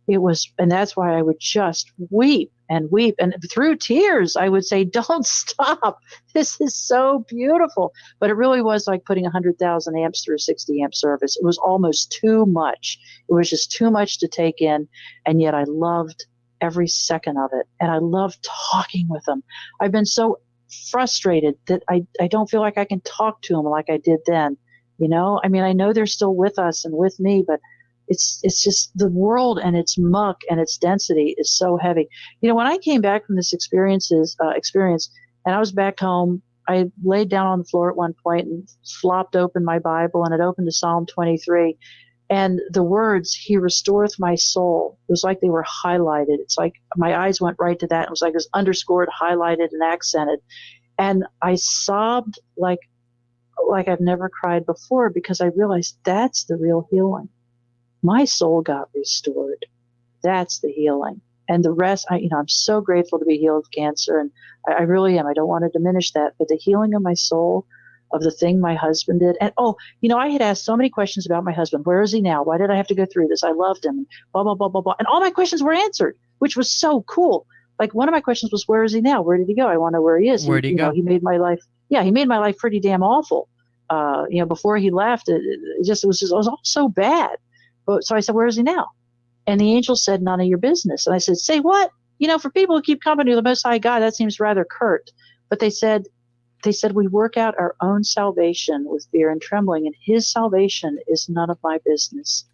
And that's why I would just weep and weep. And through tears, I would say, don't stop. This is so beautiful. But it really was like putting 100,000 amps through a 60 amp service. It was almost too much. It was just too much to take in. And yet I loved every second of it. And I loved talking with them. I've been so frustrated that I don't feel like I can talk to them like I did then. I mean, I know they're still with us and with me, but it's just the world and its muck and its density is so heavy. When I came back from this experience and I was back home, I laid down on the floor at one point and flopped open my Bible, and it opened to Psalm 23. And the words, he restoreth my soul, it was like they were highlighted. It's like my eyes went right to that. It was like it was underscored, highlighted, and accented. And I sobbed like I've never cried before, because I realized that's the real healing. My soul got restored. That's the healing. And the rest, I'm so grateful to be healed of cancer, and I really am. I don't want to diminish that, but the healing of my soul, of the thing my husband did. And I had asked so many questions about my husband. Where is he now? Why did I have to go through this? I loved him. Blah, blah, blah, blah, blah. And all my questions were answered, which was so cool. Like, one of my questions was, where is he now? Where did he go? I want to know where he is. Where'd he go? He made my life. Yeah, he made my life pretty damn awful. Before he left, it was all so bad. But so I said, where is he now? And the angel said, none of your business. And I said, say what? For people who keep company with the Most High God, that seems rather curt. But they said, we work out our own salvation with fear and trembling, and his salvation is none of my business.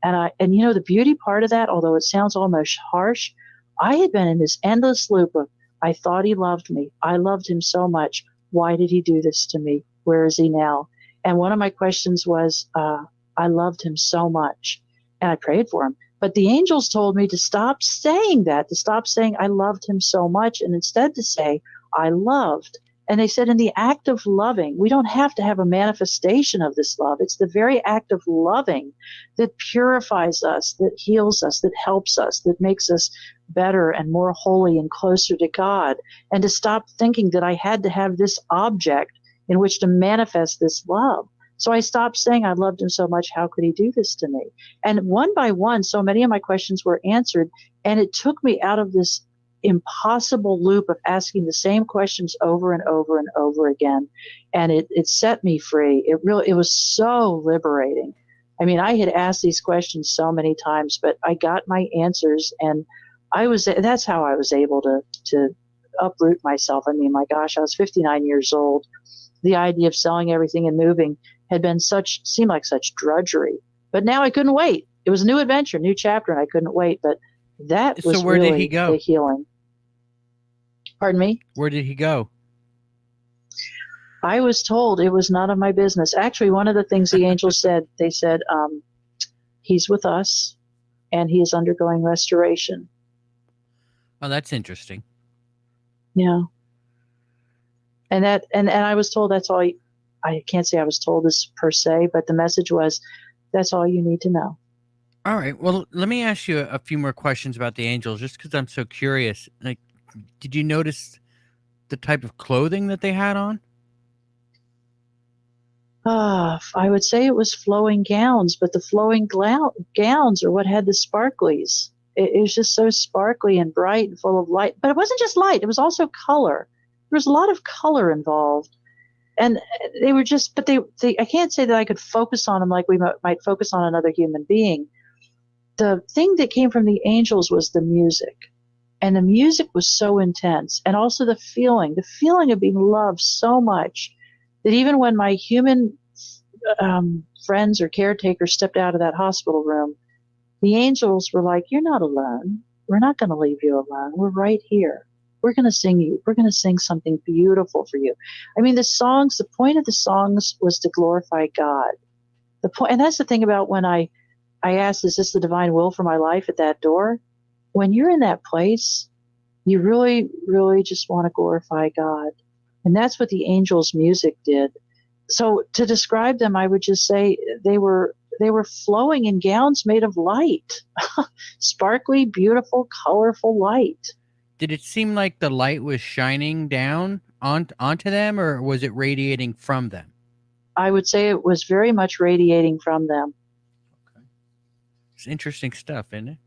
And the beauty part of that, although it sounds almost harsh, I had been in this endless loop of, I thought he loved me. I loved him so much. Why did he do this to me? Where is he now? And one of my questions was, I loved him so much. And I prayed for him. But the angels told me to stop saying that, to stop saying I loved him so much, and instead to say I loved. And they said in the act of loving, we don't have to have a manifestation of this love. It's the very act of loving that purifies us, that heals us, that helps us, that makes us better and more holy and closer to God. And to stop thinking that I had to have this object in which to manifest this love. So I stopped saying I loved him so much. How could he do this to me? And one by one, so many of my questions were answered. And it took me out of this impossible loop of asking the same questions over and over and over again. And it set me free. It was so liberating. I mean, I had asked these questions so many times, but I got my answers, and that's how I was able to uproot myself. I mean, my gosh, I was 59 years old. The idea of selling everything and moving seemed like such drudgery. But now I couldn't wait. It was a new adventure, new chapter, and I couldn't wait. But that was where really did he go? The healing. Pardon me? Where did he go? I was told it was none of my business. Actually, one of the things the angels said, they said, he's with us, and he is undergoing restoration. Oh, that's interesting. Yeah. And I was told that's all. I can't say I was told this per se, but the message was, that's all you need to know. All right. Well, let me ask you a few more questions about the angels, just because I'm so curious. Like, did you notice the type of clothing that they had on? I would say it was flowing gowns, but the flowing gowns are what had the sparklies. It was just so sparkly and bright and full of light. But it wasn't just light. It was also color. There was a lot of color involved. And they were just, but they I can't say that I could focus on them like we might focus on another human being. The thing that came from the angels was the music. And the music was so intense. And also the feeling of being loved so much that even when my human friends or caretakers stepped out of that hospital room, the angels were like, you're not alone. We're not going to leave you alone. We're right here. We're going to sing you. We're going to sing something beautiful for you. I mean, the point of the songs was to glorify God. And that's the thing about when I asked, is this the divine will for my life at that door? When you're in that place, you really, really just want to glorify God. And that's what the angels' music did. So to describe them, I would just say they were flowing in gowns made of light, sparkly, beautiful, colorful light. Did it seem like the light was shining down onto them, or was it radiating from them? I would say it was very much radiating from them. Okay. It's interesting stuff, isn't it?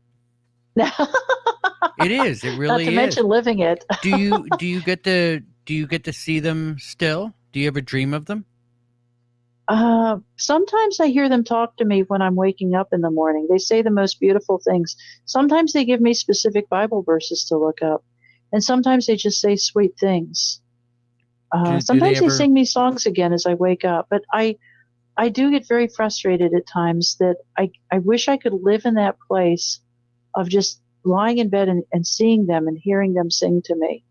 It is. It really is. Not to mention living it. Do you get to see them still? Do you ever dream of them? Sometimes I hear them talk to me when I'm waking up in the morning. They say the most beautiful things. Sometimes they give me specific Bible verses to look up, and sometimes they just say sweet things. Sometimes they sing me songs again as I wake up. But I do get very frustrated at times that I wish I could live in that place of just lying in bed and seeing them and hearing them sing to me.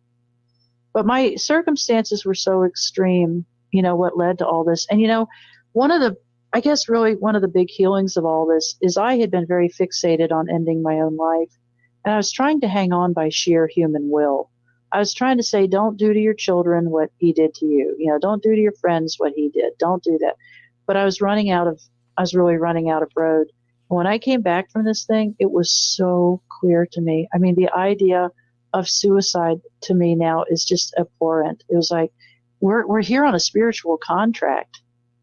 But my circumstances were so extreme, what led to all this. And, one of the big healings of all this is I had been very fixated on ending my own life. And I was trying to hang on by sheer human will. I was trying to say, don't do to your children what he did to you. Don't do to your friends what he did. Don't do that. But I was really running out of road. When I came back from this thing, it was so clear to me. I mean, the idea of suicide to me now is just abhorrent. It was like, we're here on a spiritual contract,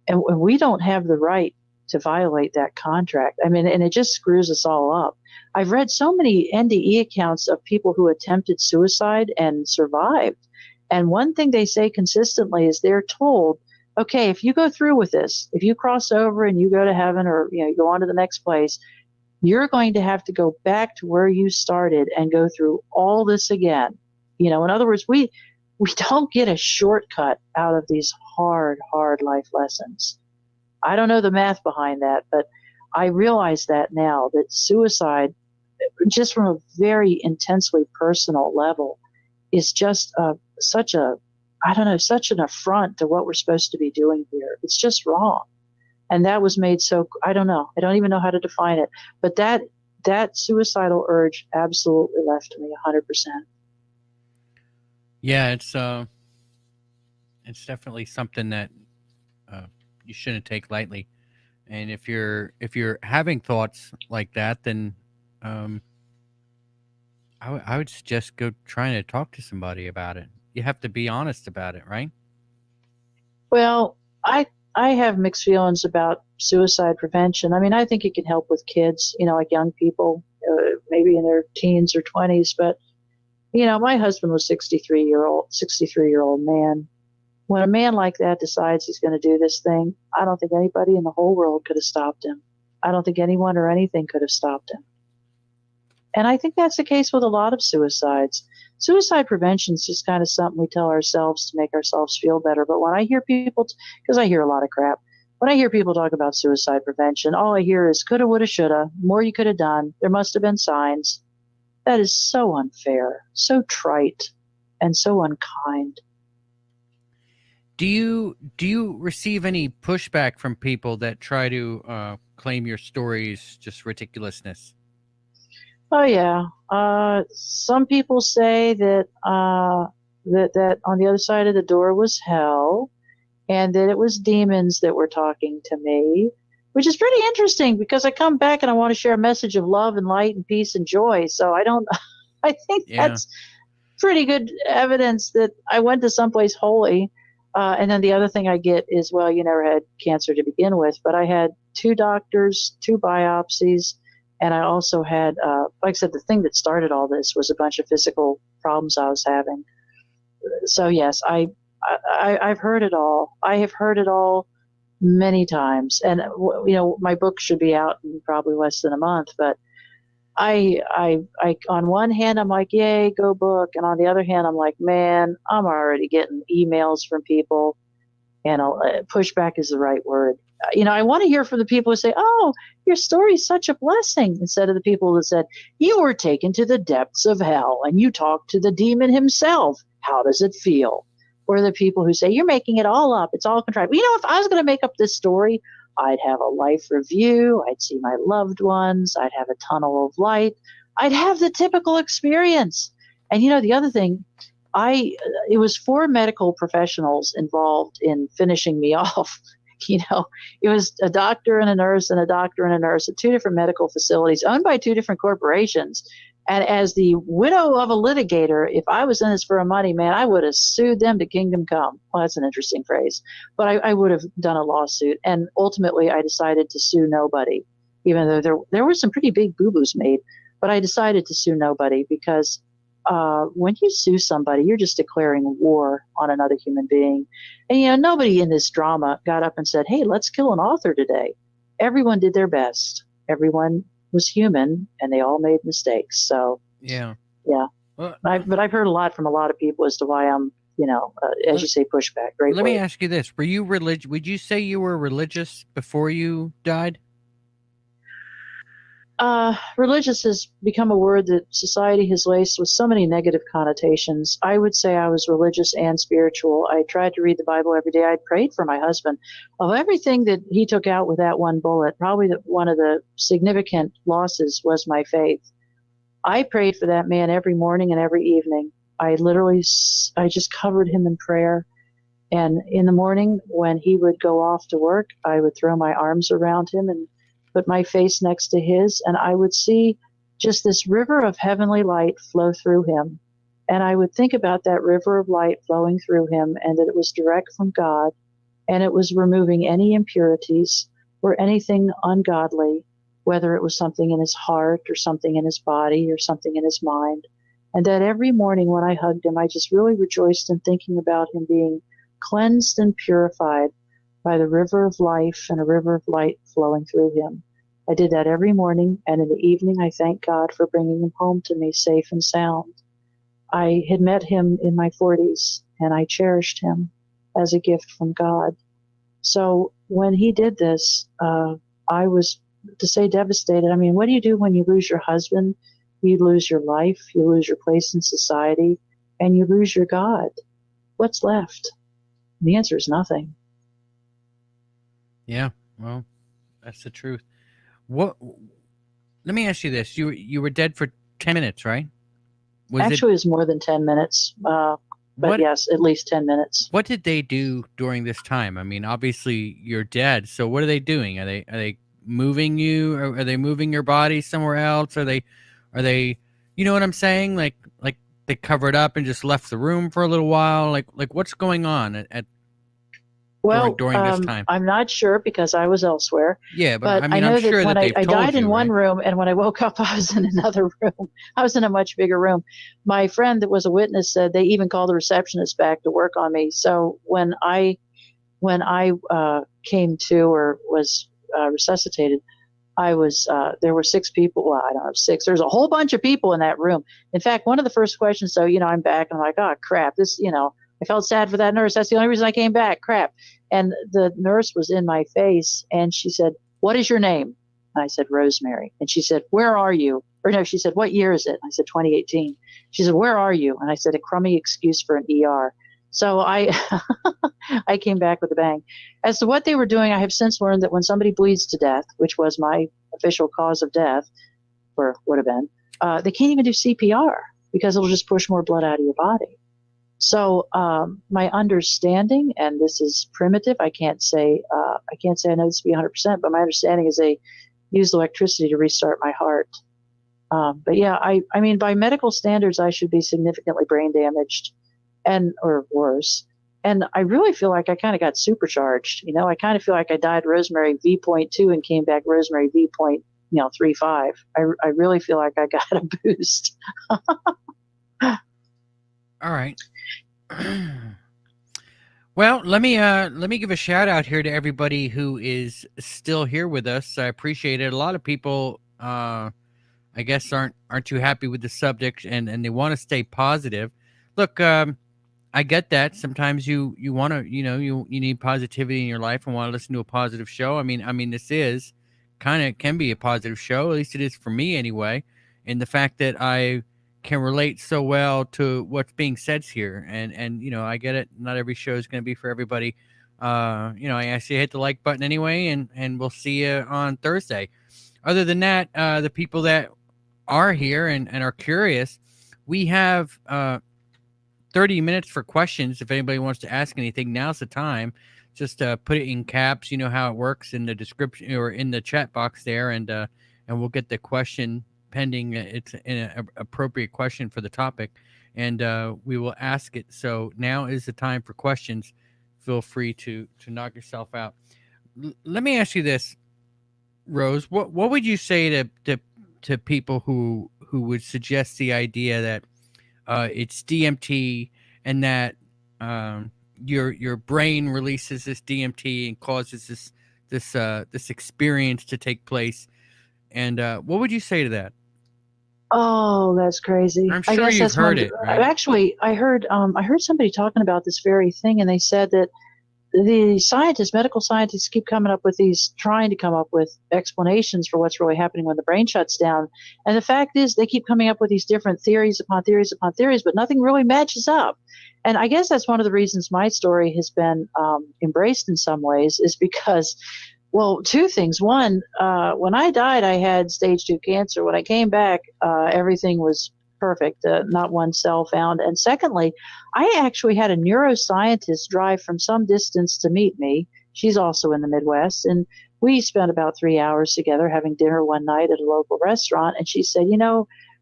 and we don't have the right to violate that contract. I mean, and it just screws us all up. I've read so many NDE accounts of people who attempted suicide and survived. And one thing they say consistently is they're told, okay, if you go through with this, if you cross over and you go to heaven, or you go on to the next place, you're going to have to go back to where you started and go through all this again. In other words, we don't get a shortcut out of these hard life lessons. I don't know the math behind that, but I realize that now, that suicide, just from a very intensely personal level, is just such an affront to what we're supposed to be doing here. It's just wrong. And that was made so, I don't know. I don't even know how to define it. But that suicidal urge absolutely left me 100%. Yeah, it's definitely something that you shouldn't take lightly. And if you're having thoughts like that, then I would suggest go trying to talk to somebody about it. You have to be honest about it, right? Well, I have mixed feelings about suicide prevention. I mean, I think it can help with kids, like young people, maybe in their teens or 20s. But, my husband was 63-year-old man. When a man like that decides he's going to do this thing, I don't think anybody in the whole world could have stopped him. I don't think anyone or anything could have stopped him. And I think that's the case with a lot of suicides. Suicide prevention is just kind of something we tell ourselves to make ourselves feel better. But when I hear people, because I hear a lot of crap, when I hear people talk about suicide prevention, all I hear is coulda, woulda, shoulda, more you could have done, there must have been signs. That is so unfair, so trite, and so unkind. Do you receive any pushback from people that try to claim your stories just ridiculousness? Oh yeah. Some people say that that on the other side of the door was hell, and that it was demons that were talking to me, which is pretty interesting because I come back and I want to share a message of love and light and peace and joy. So I think that's pretty good evidence that I went to someplace holy. And then the other thing I get is, well, you never had cancer to begin with, but I had 2 doctors, 2 biopsies. And I also had, like I said, the thing that started all this was a bunch of physical problems I was having. So yes, I've heard it all. I have heard it all many times. And my book should be out in probably less than a month. But I on one hand I'm like, yay, go book, and on the other hand I'm like, man, I'm already getting emails from people, and pushback is the right word. I want to hear from the people who say, oh, your story is such a blessing, instead of the people that said, you were taken to the depths of hell and you talked to the demon himself. How does it feel? Or the people who say, you're making it all up. It's all contrived. If I was going to make up this story, I'd have a life review. I'd see my loved ones. I'd have a tunnel of light. I'd have the typical experience. And the other thing, it was 4 medical professionals involved in finishing me off. It was a doctor and a nurse and a doctor and a nurse at 2 different medical facilities owned by 2 different corporations. And as the widow of a litigator, if I was in this for money, man, I would have sued them to kingdom come. Well, that's an interesting phrase. But I would have done a lawsuit. And ultimately, I decided to sue nobody, even though there were some pretty big boo-boos made. But I decided to sue nobody because when you sue somebody, you're just declaring war on another human being. And, nobody in this drama got up and said, hey, let's kill an author today. Everyone did their best. Everyone was human, and they all made mistakes. So, yeah. Well, but I've heard a lot from a lot of people as to why I'm, as you say, pushback. Great. Let me ask you this. Were you religious? Would you say you were religious before you died? Religious has become a word that society has laced with so many negative connotations. I would say I was religious and spiritual. I tried to read the Bible every day. I prayed for my husband. Of everything that he took out with that one bullet, probably one of the significant losses was my faith. I prayed for that man every morning and every evening. I just covered him in prayer. And in the morning when he would go off to work, I would throw my arms around him and put my face next to his, and I would see just this river of heavenly light flow through him. And I would think about that river of light flowing through him, and that it was direct from God, and it was removing any impurities or anything ungodly, whether it was something in his heart or something in his body or something in his mind. And that every morning when I hugged him, I just really rejoiced in thinking about him being cleansed and purified by the river of life and a river of light flowing through him. I did that every morning, and in the evening I thanked God for bringing him home to me safe and sound. I had met him in my 40s, and I cherished him as a gift from God. So when he did this, I was, to say, devastated. I mean, what do you do when you lose your husband? You lose your life, you lose your place in society, and you lose your God. What's left? The answer is nothing. Yeah, well, that's the truth. What? Let me ask you this: you were dead for 10 minutes, right? Actually, it was more than 10 minutes. But yes, at least 10 minutes. What did they do during this time? I mean, obviously you're dead. So what are they doing? Are they moving you? Are they moving your body somewhere else? Are they, you know what I'm saying? Like they covered up and just left the room for a little while. Like what's going on during this time? I'm not sure because I was elsewhere. Yeah, but I mean, I know I'm sure that when that I died in one room, and when I woke up, I was in another room. I was in a much bigger room. My friend that was a witness said they even called the receptionist back to work on me. So when I came to or was resuscitated, I was there were 6 people. Well, I don't know, 6. There's a whole bunch of people in that room. In fact, one of the first questions, so I'm back, and I'm like, oh crap, this, I felt sad for that nurse. That's the only reason I came back. Crap. And the nurse was in my face, and she said, "What is your name?" And I said, "Rosemary." And she said, "Where are you?" Or no, she said, "What year is it?" And I said, 2018. She said, "Where are you?" And I said, "A crummy excuse for an ER." So I I came back with a bang. As to what they were doing, I have since learned that when somebody bleeds to death, which was my official cause of death, or would have been, they can't even do CPR because it'll just push more blood out of your body. So my understanding, and this is primitive, I can't say I know this to be 100%, but my understanding is they used electricity to restart my heart. But yeah, I mean, by medical standards, I should be significantly brain damaged, or worse. And I really feel like I kind of got supercharged. I kind of feel like I died Rosemary V.2 and came back Rosemary V.35. I really feel like I got a boost. All right. Well, let me give a shout out here to everybody who is still here with us. I appreciate it. A lot of people, I guess, aren't too happy with the subject, and they want to stay positive. Look, I get that. Sometimes you want to, you need positivity in your life and want to listen to a positive show. I mean, this is can be a positive show. At least it is for me anyway. And the fact that I can relate so well to what's being said here, and I get it. Not every show is going to be for everybody. I ask you to hit the like button anyway, and we'll see you on Thursday. Other than that, the people that are here and are curious, we have 30 minutes for questions. If anybody wants to ask anything, now's the time. Just put it in caps. You know how it works in the description or in the chat box there, and we'll get the question pending it's an appropriate question for the topic, and we will ask it. So now is the time for questions. Feel free to knock yourself out. Let me ask you this, Rose. What would you say to people who would suggest the idea that it's DMT and that your brain releases this DMT and causes this experience to take place? And what would you say to that? Oh, that's crazy. I'm sure you've heard it, right? Actually, I heard somebody talking about this very thing, and they said that the medical scientists keep trying to come up with explanations for what's really happening when the brain shuts down. And the fact is, they keep coming up with these different theories upon theories upon theories, but nothing really matches up. And I guess that's one of the reasons my story has been embraced in some ways, is because, well, 2 things. One, when I died, I had stage 2 cancer. When I came back, everything was perfect, not one cell found. And secondly, I actually had a neuroscientist drive from some distance to meet me. She's also in the Midwest. And we spent about 3 hours together having dinner one night at a local restaurant. And she said,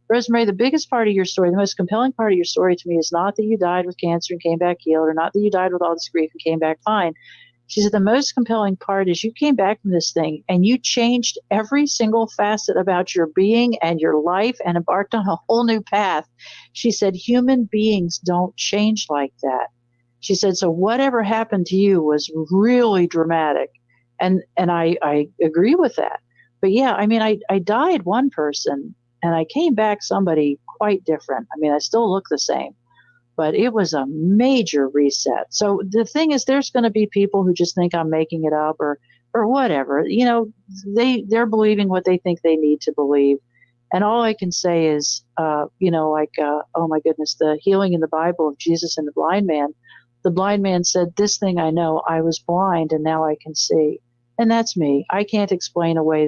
Rosemary, the biggest part of your story, the most compelling part of your story to me is not that you died with cancer and came back healed, or not that you died with all this grief and came back fine. She said, the most compelling part is you came back from this thing and you changed every single facet about your being and your life and embarked on a whole new path. She said, human beings don't change like that. She said, so whatever happened to you was really dramatic. And I agree with that. But yeah, I died one person and I came back somebody quite different. I still look the same. But it was a major reset. So the thing is, there's going to be people who just think I'm making it up or whatever. They're believing what they think they need to believe. And all I can say is, oh my goodness, the healing in the Bible of Jesus and the blind man. The blind man said, this thing I know, I was blind and now I can see. And that's me. I can't explain away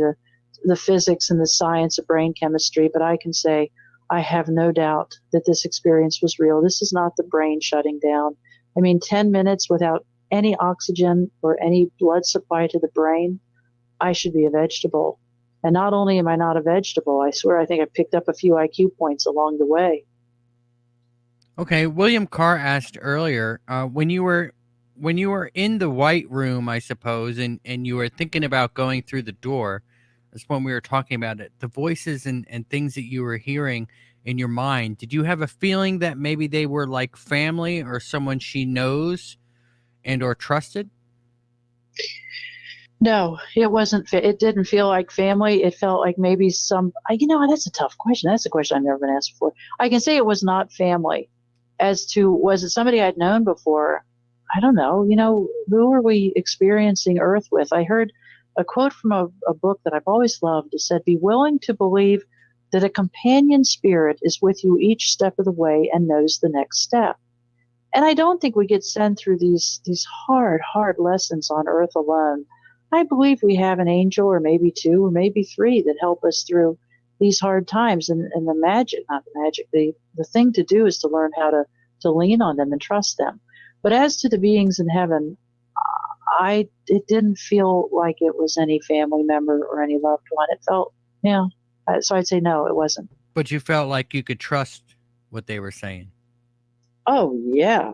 the physics and the science of brain chemistry, but I can say, I have no doubt that this experience was real. This is not the brain shutting down. 10 minutes without any oxygen or any blood supply to the brain, I should be a vegetable. And not only am I not a vegetable, I swear I think I picked up a few IQ points along the way. Okay, William Carr asked earlier, when you were in the white room, I suppose, and you were thinking about going through the door, that's when we were talking about it, the voices and things that you were hearing in your mind, did you have a feeling that maybe they were like family or someone she knows and or trusted? No, it wasn't. It didn't feel like family. It felt like maybe that's a tough question. That's a question I've never been asked before. I can say it was not family. As to, was it somebody I'd known before? I don't know. Who are we experiencing Earth with? I heard a quote from a book that I've always loved. It said, be willing to believe that a companion spirit is with you each step of the way and knows the next step. And I don't think we get sent through these hard lessons on Earth alone. I believe we have an angel or maybe two or maybe three that help us through these hard times. And the thing to do is to learn how to lean on them and trust them. But as to the beings in heaven, it didn't feel like it was any family member or any loved one. It felt, so I'd say no, it wasn't. But you felt like you could trust what they were saying. Oh, yeah.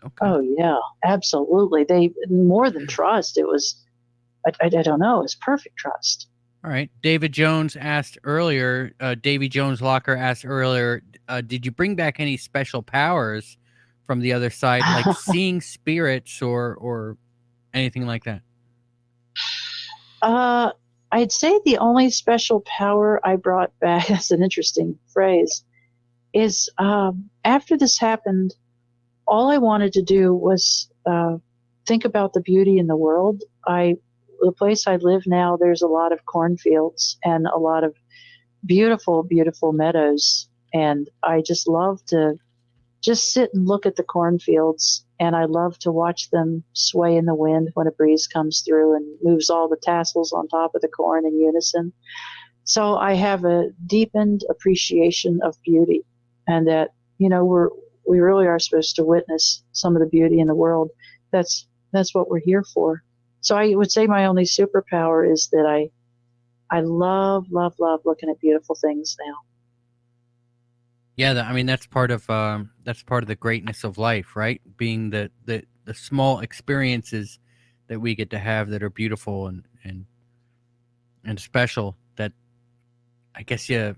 Okay. Oh, yeah, absolutely. They, more than trust, it was, I don't know, it's perfect trust. All right. Davy Jones Locker asked earlier, did you bring back any special powers from the other side, like seeing spirits or anything like that? I'd say the only special power I brought back, that's an interesting phrase, is after this happened, all I wanted to do was think about the beauty in the world. The place I live now, there's a lot of cornfields and a lot of beautiful, beautiful meadows. And I just love to just sit and look at the cornfields. And I love to watch them sway in the wind when a breeze comes through and moves all the tassels on top of the corn in unison. So I have a deepened appreciation of beauty, and that, we really are supposed to witness some of the beauty in the world. That's what we're here for. So I would say my only superpower is that I love looking at beautiful things now. Yeah, that's part of the greatness of life, right? Being the small experiences that we get to have that are beautiful and special. That I guess it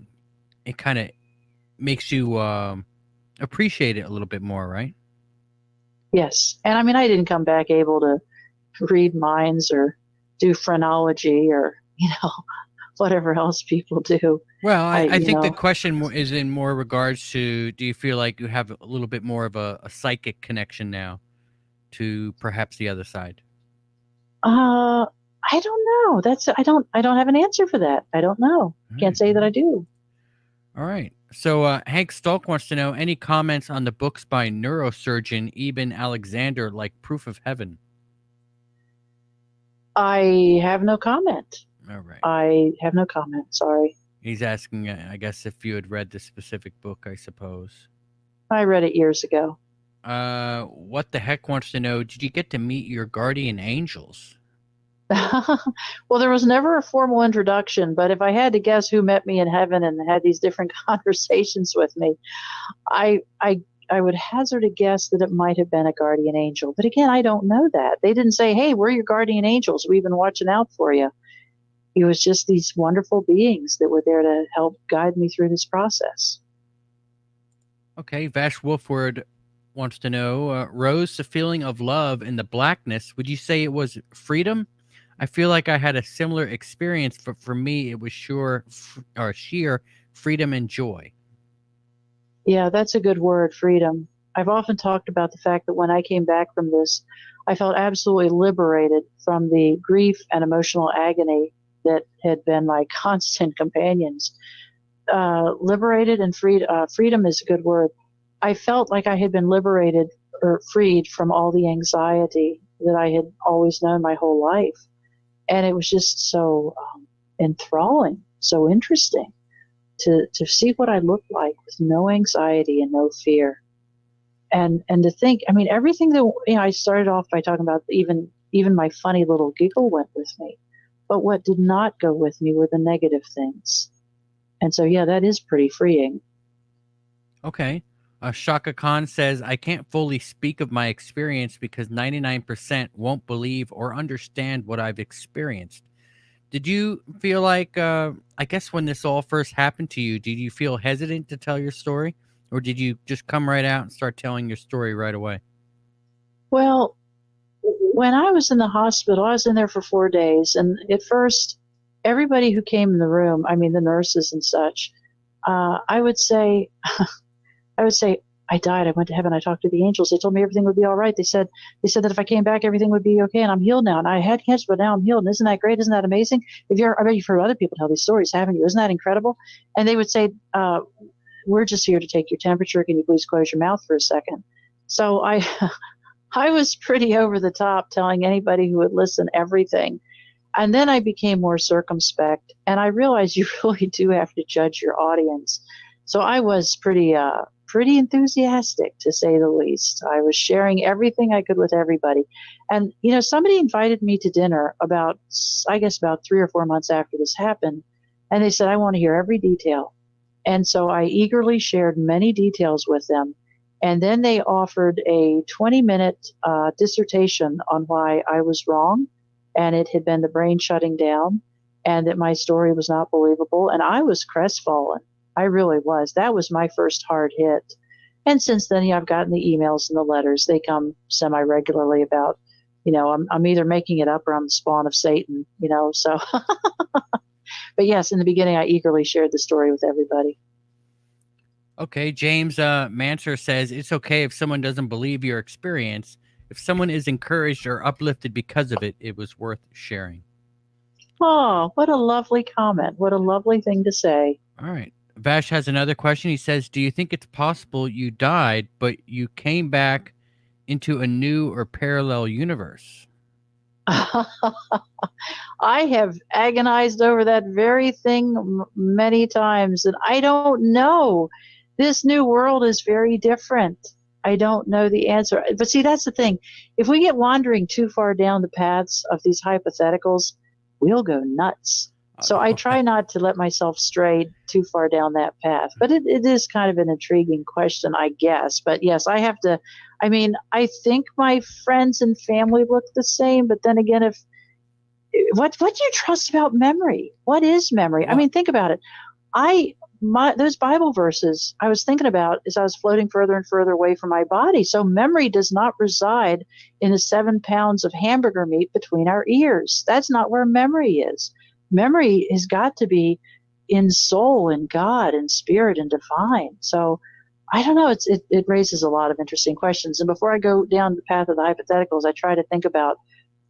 kind of makes you appreciate it a little bit more, right? Yes, and I didn't come back able to read minds or do phrenology or whatever else people do. Well, I think the question is in more regards to, do you feel like you have a little bit more of a psychic connection now to perhaps the other side? I don't know. I don't have an answer for that. I don't know. Can't say that I do. All right. So Hank Stolk wants to know, any comments on the books by neurosurgeon Eben Alexander, like Proof of Heaven? I have no comment. All right. I have no comment. Sorry. He's asking, I guess, if you had read the specific book, I suppose. I read it years ago. What the heck wants to know, did you get to meet your guardian angels? Well, there was never a formal introduction, but if I had to guess who met me in heaven and had these different conversations with me, I I I would hazard a guess that it might have been a guardian angel. But again, I don't know that. They didn't say, "Hey, we're your guardian angels. We've been watching out for you." It was just these wonderful beings that were there to help guide me through this process. Okay, Vash Wolfward wants to know, Rose, the feeling of love in the blackness, would you say it was freedom? I feel like I had a similar experience, but for me, it was sheer freedom and joy. Yeah, that's a good word, freedom. I've often talked about the fact that when I came back from this, I felt absolutely liberated from the grief and emotional agony that had been my constant companions. Liberated and freed. Freedom is a good word. I felt like I had been liberated or freed from all the anxiety that I had always known my whole life. And it was just so enthralling, so interesting to see what I looked like with no anxiety and no fear. And to think, I mean, everything that I started off by talking about, even my funny little giggle went with me, but what did not go with me were the negative things. And so, yeah, that is pretty freeing. Okay. Shaka Khan says, I can't fully speak of my experience because 99% won't believe or understand what I've experienced. Did you feel like, I guess when this all first happened to you, did you feel hesitant to tell your story? Or did you just come right out and start telling your story right away? Well, when I was in the hospital, I was in there for 4 days. And at first, everybody who came in the room, I mean, the nurses and such, I would say, I would say, I died. I went to heaven. I talked to the angels. They told me everything would be all right. They said that if I came back, everything would be okay. And I'm healed now. And I had cancer, but now I'm healed. And isn't that great? Isn't that amazing? I bet you've heard other people tell these stories, haven't you? Isn't that incredible? And they would say, we're just here to take your temperature. Can you please close your mouth for a second? So I was pretty over the top telling anybody who would listen everything. And then I became more circumspect. And I realized you really do have to judge your audience. So I was pretty enthusiastic, to say the least. I was sharing everything I could with everybody. And, somebody invited me to dinner about 3 or 4 months after this happened. And they said, I want to hear every detail. And so I eagerly shared many details with them. And then they offered a 20-minute dissertation on why I was wrong. And it had been the brain shutting down and that my story was not believable. And I was crestfallen. I really was. That was my first hard hit. And since then, I've gotten the emails and the letters. They come semi-regularly about, I'm either making it up or I'm the spawn of Satan, so. But yes, in the beginning, I eagerly shared the story with everybody. Okay, James Manser says, it's okay if someone doesn't believe your experience. If someone is encouraged or uplifted because of it, it was worth sharing. Oh, what a lovely comment. What a lovely thing to say. All right. Vash has another question. He says, do you think it's possible you died, but you came back into a new or parallel universe? I have agonized over that very thing many times, and I don't know. This new world is very different. I don't know the answer. But see, that's the thing. If we get wandering too far down the paths of these hypotheticals, we'll go nuts. So I try not to let myself stray too far down that path. But it is kind of an intriguing question, I guess. But yes, I have to. I mean, I think my friends and family look the same. But then again, what do you trust about memory? What is memory? I mean, think about it. Those Bible verses I was thinking about as I was floating further and further away from my body. So memory does not reside in the 7 pounds of hamburger meat between our ears. That's not where memory is. Memory has got to be in soul and God and spirit and divine. So I don't know. It raises a lot of interesting questions. And before I go down the path of the hypotheticals, I try to think about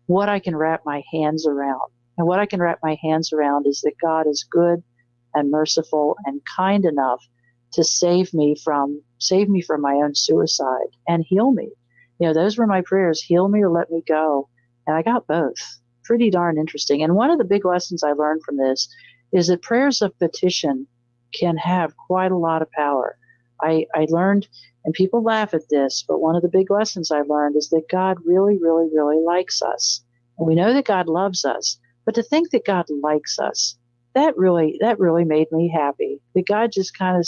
what I can wrap my hands around. And what I can wrap my hands around is that God is good and merciful and kind enough to save me from my own suicide and heal me. Those were my prayers: heal me or let me go. And I got both. Pretty darn interesting. And one of the big lessons I learned from this is that prayers of petition can have quite a lot of power. I learned And people laugh at this, but one of the big lessons I learned is that God really, really, really likes us. And we know that God loves us, but to think that God likes us, that really made me happy. That God just kind of,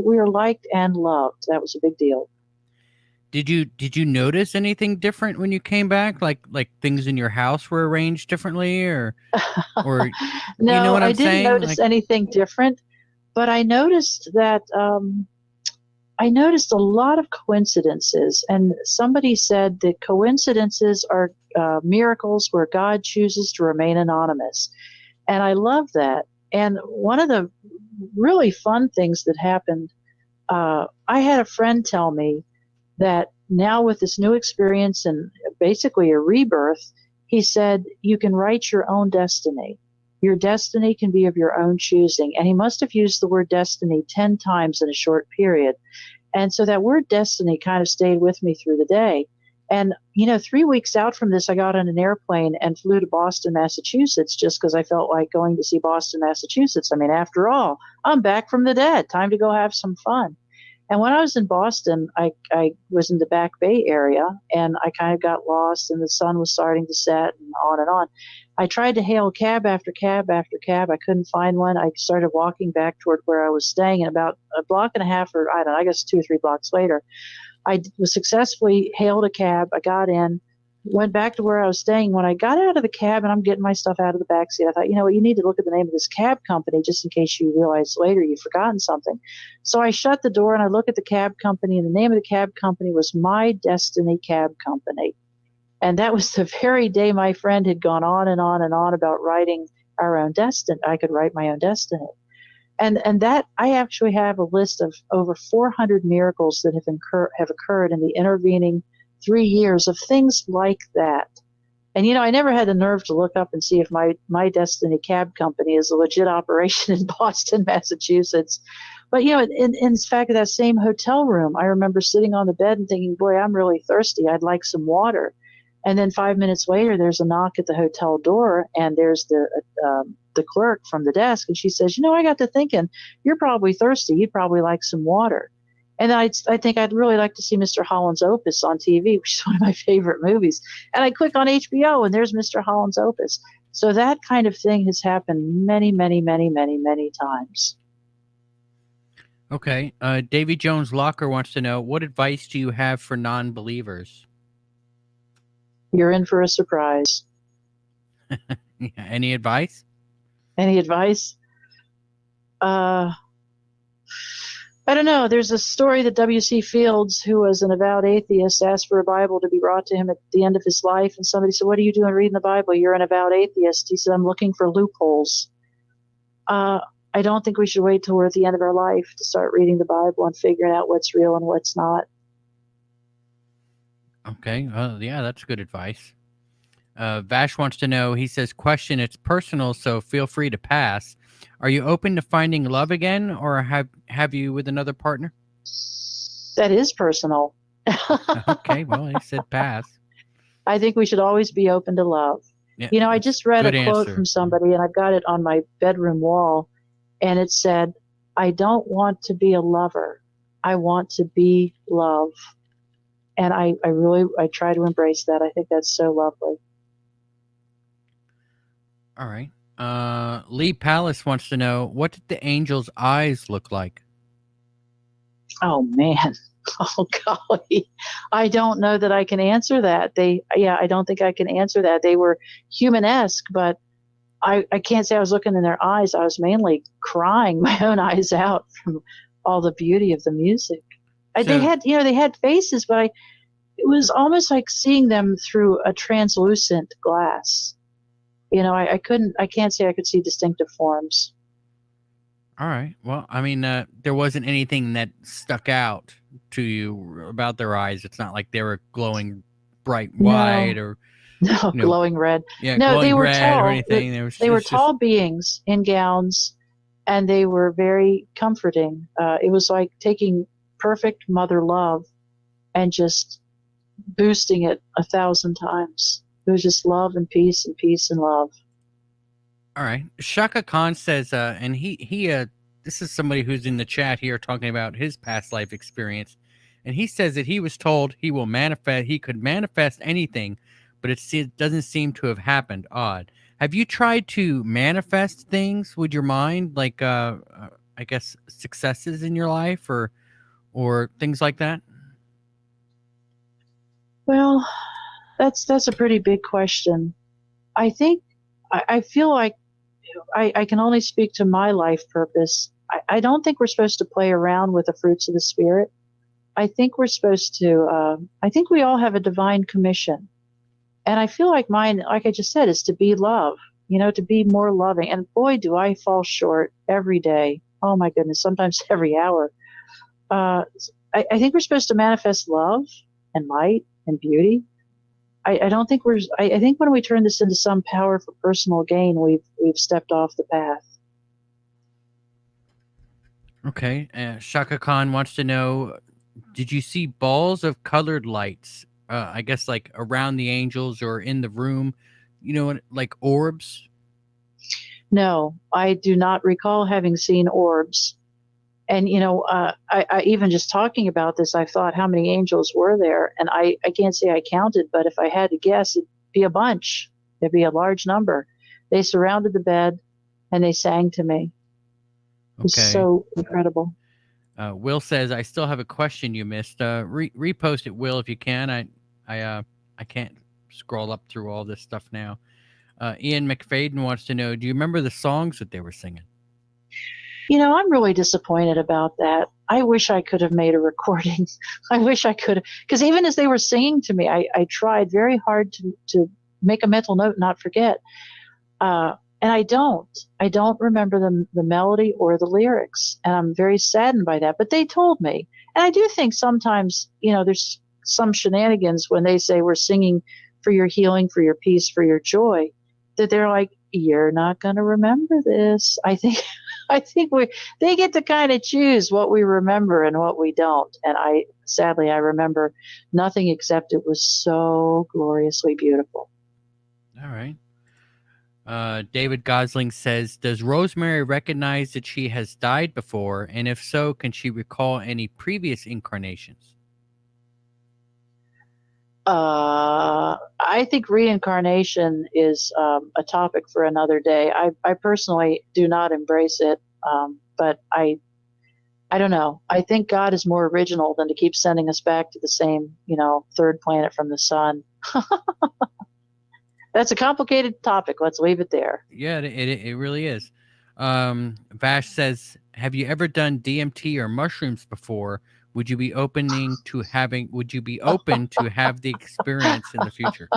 we are liked and loved. That was a big deal. Did you notice anything different when you came back? Like things in your house were arranged differently, or No, you know what I I'm didn't saying? notice anything different, but I noticed that I noticed a lot of coincidences. And somebody said that coincidences are miracles where God chooses to remain anonymous. And I love that. And one of the really fun things that happened, I had a friend tell me that now with this new experience and basically a rebirth, he said, you can write your own destiny. Your destiny can be of your own choosing. And he must have used the word destiny 10 times in a short period. And so that word destiny kind of stayed with me through the day. And, 3 weeks out from this, I got on an airplane and flew to Boston, Massachusetts, just because I felt like going to see Boston, Massachusetts. I mean, after all, I'm back from the dead. Time to go have some fun. And when I was in Boston, I was in the Back Bay area, and I kind of got lost, and the sun was starting to set, and on and on. I tried to hail cab after cab after cab. I couldn't find one. I started walking back toward where I was staying, and about a block and a half, or I don't know, I guess 2 or 3 blocks later, I was successfully hailed a cab. I got in, went back to where I was staying. When I got out of the cab and I'm getting my stuff out of the back seat, I thought, you know what, you need to look at the name of this cab company just in case you realize later you've forgotten something. So I shut the door and I look at the cab company, and the name of the cab company was My Destiny Cab Company. And that was the very day my friend had gone on and on and on about writing our own destiny. I could write my own destiny. And that I actually have a list of over 400 miracles that have occurred in the intervening 3 years of things like that. And I never had the nerve to look up and see if my Destiny Cab Company is a legit operation in Boston, Massachusetts. But in fact, that same hotel room, I remember sitting on the bed and thinking, boy, I'm really thirsty. I'd like some water. And then 5 minutes later, there's a knock at the hotel door, and there's the clerk from the desk, and she says, I got to thinking, you're probably thirsty. You'd probably like some water. And I think I'd really like to see Mr. Holland's Opus on TV, which is one of my favorite movies. And I click on HBO, and there's Mr. Holland's Opus. So that kind of thing has happened many, many, many, many, many times. Okay. Davy Jones Locker wants to know, what advice do you have for non-believers? You're in for a surprise. Yeah, any advice? Any advice? I don't know. There's a story that W.C. Fields, who was an avowed atheist, asked for a Bible to be brought to him at the end of his life. And somebody said, what are you doing reading the Bible? You're an avowed atheist. He said, I'm looking for loopholes. I don't think we should wait till we're at the end of our life to start reading the Bible and figuring out what's real and what's not. Okay. Yeah, that's good advice. Vash wants to know, he says, question, it's personal, so feel free to pass. Are you open to finding love again, or have you with another partner? That is personal. Okay, well, he said pass. I think we should always be open to love. Yeah, I just read a quote answer from somebody, and I've got it on my bedroom wall, and it said, I don't want to be a lover. I want to be love. And I try to embrace that. I think that's so lovely. All right. Lee Palace wants to know, what did the angel's eyes look like? Oh man. Oh golly. I don't know that I can answer that. I don't think I can answer that. They were human-esque, but I can't say I was looking in their eyes. I was mainly crying my own eyes out from all the beauty of the music. They had faces, but it was almost like seeing them through a translucent glass. I can't say I could see distinctive forms. All right. Well, I mean, there wasn't anything that stuck out to you about their eyes. It's not like they were glowing bright white or glowing red. Yeah, no, glowing they were red tall. or anything. They were tall beings in gowns, and they were very comforting. It was like taking perfect mother love and just boosting it 1,000 times. It was just love and peace and love. All right. Shaka Khan says, and he this is somebody who's in the chat here talking about his past life experience. and he says that he was told he could manifest anything, but it doesn't seem to have happened. Odd. Have you tried to manifest things with your mind, like I guess successes in your life, or things like that? Well, that's a pretty big question. I think I feel like I can only speak to my life purpose. I don't think we're supposed to play around with the fruits of the Spirit. I think we're supposed to, I think we all have a divine commission. And I feel like mine, like I just said, is to be love, to be more loving. And boy, do I fall short every day. Oh my goodness, sometimes every hour. I think we're supposed to manifest love and light and beauty. I don't think I think when we turn this into some power for personal gain, we've stepped off the path. Okay. Shaka Khan wants to know, did you see balls of colored lights? I guess like around the angels or in the room, like orbs? No, I do not recall having seen orbs. And, I even just talking about this, I thought how many angels were there? And I can't say I counted, but if I had to guess, it'd be a bunch. It'd be a large number. They surrounded the bed and they sang to me. It was so incredible. Will says, I still have a question you missed. Repost it, Will, if you can. I can't scroll up through all this stuff now. Ian McFadden wants to know, do you remember the songs that they were singing? I'm really disappointed about that. I wish I could have made a recording. I wish I could have, because even as they were singing to me, I tried very hard to make a mental note, not forget. And I don't remember the melody or the lyrics. And I'm very saddened by that, but they told me. And I do think sometimes, there's some shenanigans when they say we're singing for your healing, for your peace, for your joy, that they're like, you're not going to remember this. I think they get to kind of choose what we remember and what we don't. And sadly, I remember nothing except it was so gloriously beautiful. All right. David Gosling says, does Rosemary recognize that she has died before? And if so, can she recall any previous incarnations? I think reincarnation is a topic for another day. I personally do not embrace it, but I don't know. I think God is more original than to keep sending us back to the same, third planet from the sun. That's a complicated topic. Let's leave it there. Yeah, it really is. Vash says, have you ever done DMT or mushrooms before? Would you be open to have the experience in the future?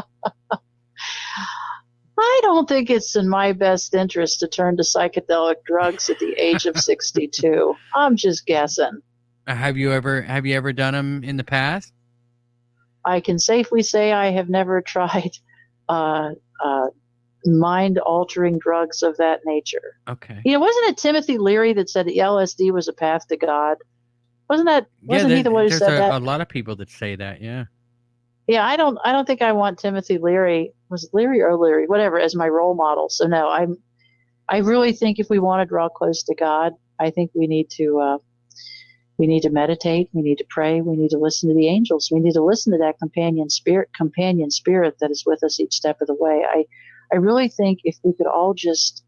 I don't think it's in my best interest to turn to psychedelic drugs at the age of 62. I'm just guessing. Have you ever done them in the past? I can safely say I have never tried mind-altering drugs of that nature. Okay. Wasn't it Timothy Leary that said LSD was a path to God? Wasn't he the one who said that? There's a lot of people that say that, yeah. Yeah, I don't think I want Timothy Leary, was it Leary or Leary, whatever, as my role model. So no, I really think if we want to draw close to God, I think we need to meditate, we need to pray, we need to listen to the angels, we need to listen to that companion spirit that is with us each step of the way. I really think if we could all just,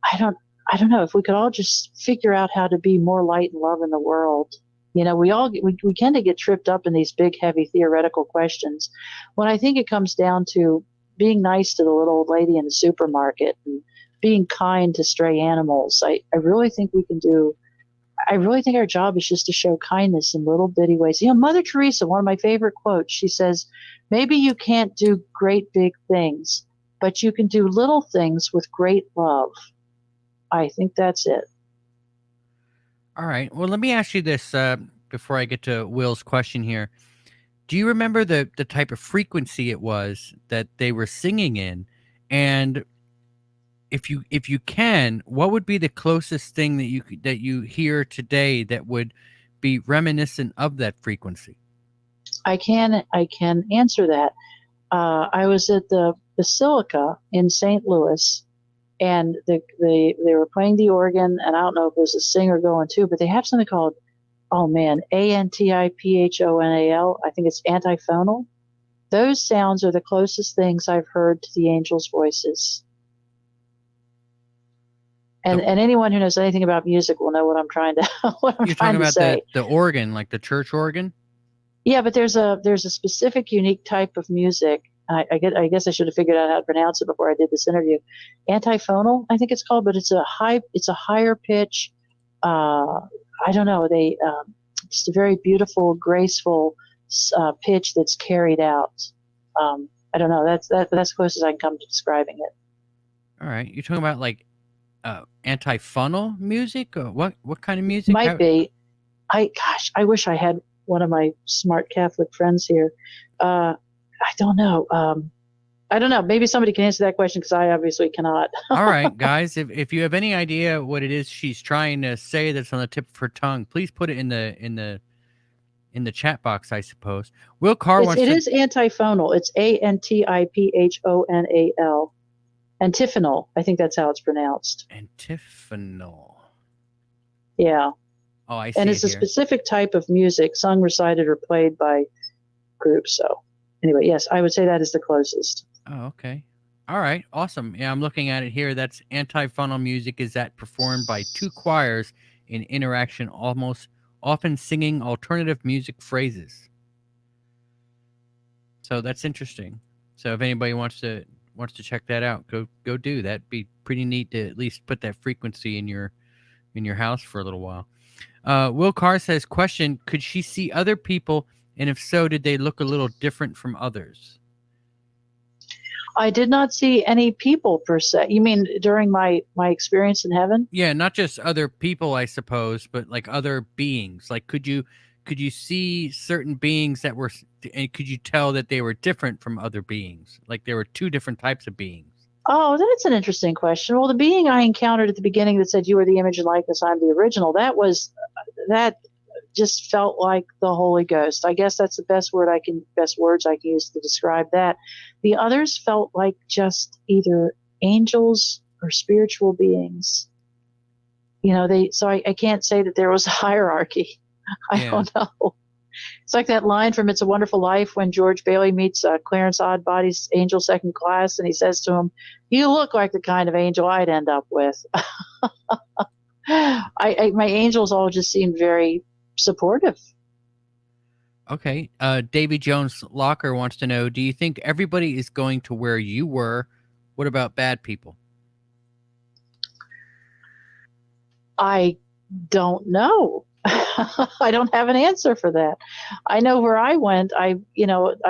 I don't know, if we could all just figure out how to be more light and love in the world. We tend to get tripped up in these big, heavy theoretical questions, when I think it comes down to being nice to the little old lady in the supermarket and being kind to stray animals. I really think our job is just to show kindness in little bitty ways. Mother Teresa, one of my favorite quotes, she says, maybe you can't do great big things, but you can do little things with great love. I think that's it. All right. Well, let me ask you this before I get to Will's question here. Do you remember the type of frequency it was that they were singing in? And if you can, what would be the closest thing that you hear today that would be reminiscent of that frequency? I can answer that. I was at the Basilica in St. Louis, and they were playing the organ, and I don't know if it was a singer going too, but they have something called oh man, Antiphonal. I think it's antiphonal. Those sounds are the closest things I've heard to the angels' voices. And anyone who knows anything about music will know what I'm trying to You're talking about say. the organ, like the church organ? Yeah, but there's a specific unique type of music. I guess I should have figured out how to pronounce it before I did this interview. Antiphonal, I think it's called, but it's a higher pitch. I don't know. Just a very beautiful, graceful pitch that's carried out. I don't know. That's as close as I can come to describing it. All right. You're talking about like antiphonal music? Or what kind of music? Might be. I wish I had one of my smart Catholic friends here. I don't know. I don't know. Maybe somebody can answer that question because I obviously cannot. All right, guys. If you have any idea what it is she's trying to say that's on the tip of her tongue, please put it in the chat box, I suppose. Will Carr wants It to... is antiphonal. It's Antiphonal. Antiphonal. I think that's how it's pronounced. Antiphonal. Yeah. Oh, I see. And it's a specific type of music, sung, recited, or played by groups. So, anyway, yes, I would say that is the closest. Oh, okay. All right. Awesome. Yeah, I'm looking at it here. That's antiphonal music is that performed by two choirs in interaction, often singing alternative music phrases. So that's interesting. So if anybody wants to check that out, go do that. That'd be pretty neat to at least put that frequency in your house for a little while. Will Carr says, question, could she see other people, and if so, did they look a little different from others? I did not see any people per se. You mean during my experience in heaven? Yeah, not just other people, I suppose, but like other beings. Like, could you see certain beings that were, and could you tell that they were different from other beings? Like there were two different types of beings. Oh, that's an interesting question. Well, the being I encountered at the beginning that said, "You are the image and likeness, I'm the original," that just felt like the Holy Ghost. I guess that's the best words I can use to describe that. The others felt like just either angels or spiritual beings. So I can't say that there was a hierarchy. I don't know. It's like that line from It's a Wonderful Life when George Bailey meets Clarence Oddbody's angel second class, and he says to him, "You look like the kind of angel I'd end up with." My angels all just seemed very supportive. Okay. Davy Jones Locker wants to know, do you think everybody is going to where you were? What about bad people? I don't know. I don't have an answer for that. I know where I went. I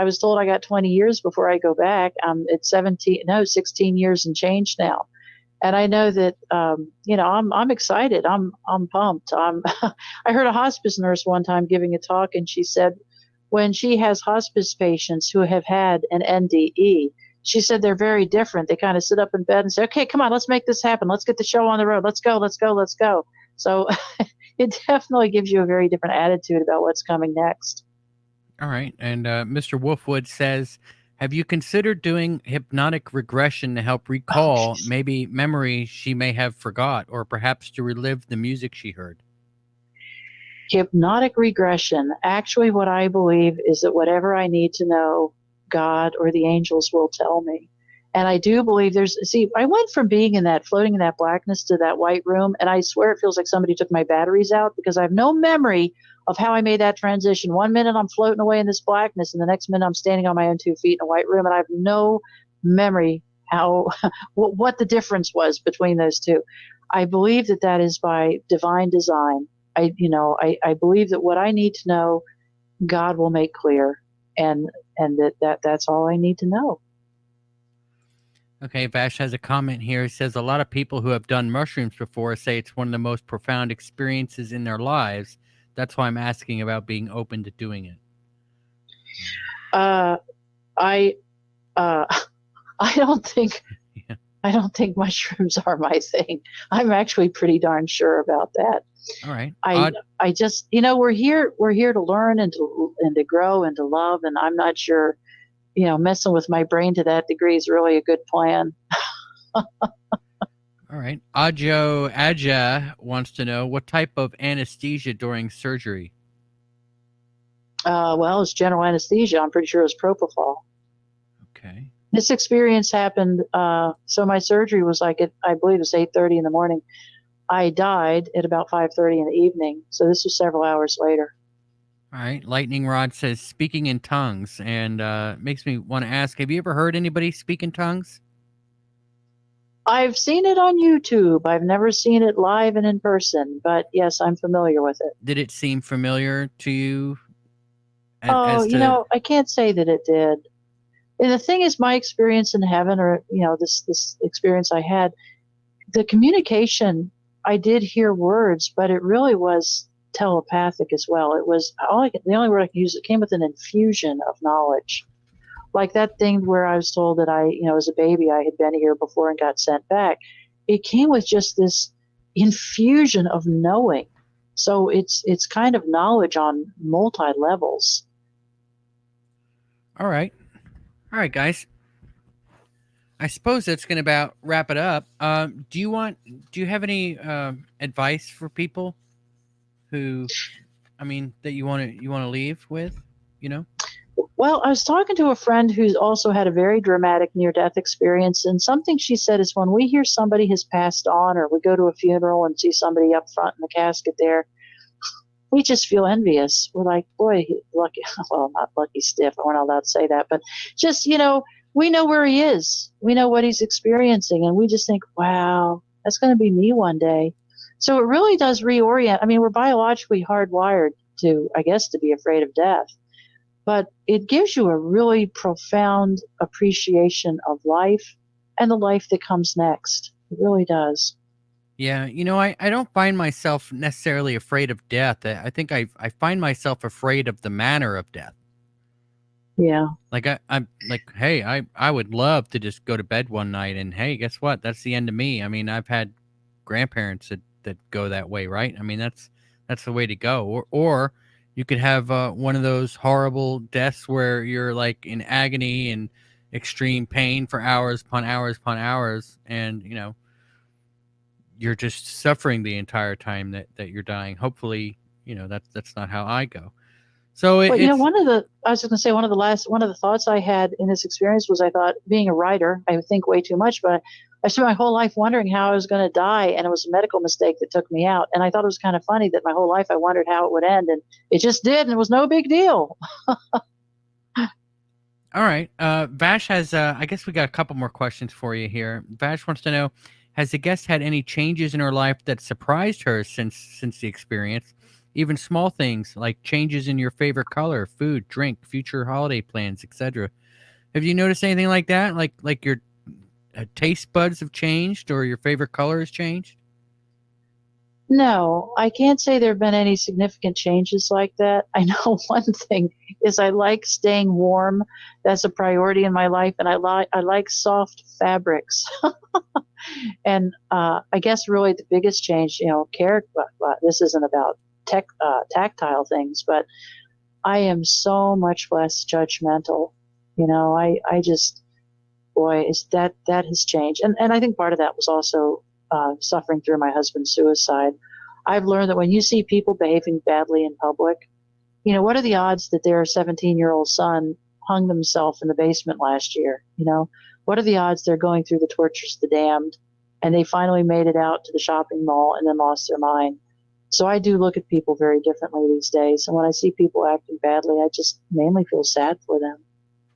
was told I got 20 years before I go back. It's 16 years and change now. And I know that, I'm excited. I'm pumped. I heard a hospice nurse one time giving a talk, and she said when she has hospice patients who have had an NDE, she said they're very different. They kind of sit up in bed and say, "Okay, come on, let's make this happen. Let's get the show on the road. Let's go. So it definitely gives you a very different attitude about what's coming next. All right. And Mr. Wolfwood says, have you considered doing hypnotic regression to help recall maybe memory she may have forgot, or perhaps to relive the music she heard? Hypnotic regression. Actually, what I believe is that whatever I need to know, God or the angels will tell me. And I do believe I went from floating in that blackness to that white room, and I swear it feels like somebody took my batteries out because I have no memory of how I made that transition. One minute I'm floating away in this blackness, and the next minute I'm standing on my own 2 feet in a white room, and I have no memory what the difference was between those two. I believe that is by divine design. I believe that what I need to know, God will make clear, and that's all I need to know. Okay, Vash has a comment here. He says a lot of people who have done mushrooms before say it's one of the most profound experiences in their lives. That's why I'm asking about being open to doing it. I don't think I don't think mushrooms are my thing. I'm actually pretty darn sure about that. All right. I just we're here to learn and to grow and to love, and I'm not sure messing with my brain to that degree is really a good plan. All All right. Ajo Aja wants to know what type of anesthesia during surgery. Well, it's general anesthesia. I'm pretty sure it's propofol. Okay. This experience happened. So my surgery was like I believe it was 8:30 in the morning. I died at about 5:30 in the evening. So this was several hours later. All right. Lightning Rod says speaking in tongues, and makes me want to ask: have you ever heard anybody speak in tongues? I've seen it on YouTube. I've never seen it live and in person, but yes, I'm familiar with it. Did it seem familiar to you? Oh, I can't say that it did. And the thing is, my experience in heaven, or this experience I had, the communication, I did hear words, but it really was telepathic as well. It was the only word I could use. It came with an infusion of knowledge, like that thing where I was told that as a baby, I had been here before and got sent back. It came with just this infusion of knowing. So it's kind of knowledge on multi levels. All right, guys. I suppose that's going to about wrap it up. Do you have any advice for people who, that you want to leave with? Well, I was talking to a friend who's also had a very dramatic near-death experience, and something she said is when we hear somebody has passed on, or we go to a funeral and see somebody up front in the casket there, we just feel envious. We're like, boy, lucky. Well, not lucky stiff. We're not allowed to say that, but just we know where he is. We know what he's experiencing, and we just think, wow, that's going to be me one day. So it really does reorient. I mean, we're biologically hardwired to, I guess, to be afraid of death. But it gives you a really profound appreciation of life and the life that comes next. It really does. Yeah, I don't find myself necessarily afraid of death. I think I find myself afraid of the manner of death. Yeah. Like I'm like, hey, I would love to just go to bed one night and hey, guess what? That's the end of me. I mean, I've had grandparents that go that way, right? I mean, that's the way to go. Or you could have one of those horrible deaths where you're like in agony and extreme pain for hours upon hours upon hours, and you're just suffering the entire time that you're dying. Hopefully, that's not how I go. So I was going to say one of the thoughts I had in this experience was I thought, being a writer, I think way too much, but I spent my whole life wondering how I was going to die, and it was a medical mistake that took me out. And I thought it was kind of funny that my whole life I wondered how it would end, and it just did, and it was no big deal. All right. Vash has, I guess we got a couple more questions for you here. Vash wants to know, has the guest had any changes in her life that surprised her since the experience? Even small things like changes in your favorite color, food, drink, future holiday plans, etc. Have you noticed anything like that? Like your taste buds have changed or your favorite color has changed? No, I can't say there have been any significant changes like that. I know one thing is I like staying warm. That's a priority in my life, and I like soft fabrics. And I guess really the biggest change, this isn't about tactile things, but I am so much less judgmental. I just, boy, is that has changed. And I think part of that was also suffering through my husband's suicide. I've learned that when you see people behaving badly in public, what are the odds that their 17-year-old son hung themselves in the basement last year? What are the odds they're going through the tortures of the damned and they finally made it out to the shopping mall and then lost their mind? So I do look at people very differently these days. And when I see people acting badly, I just mainly feel sad for them.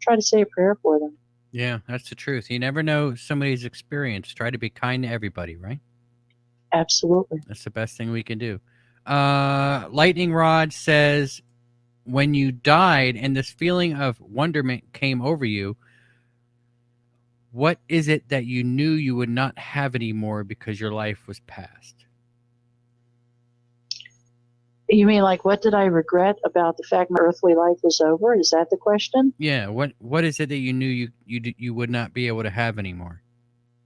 Try to say a prayer for them. Yeah, that's the truth. You never know somebody's experience. Try to be kind to everybody, right? Absolutely. That's the best thing we can do. Lightning Rod says, when you died and this feeling of wonderment came over you, what is it that you knew you would not have anymore because your life was past? You mean like what did I regret about the fact my earthly life was over? Is that the question? Yeah. What is it that you knew you would not be able to have anymore?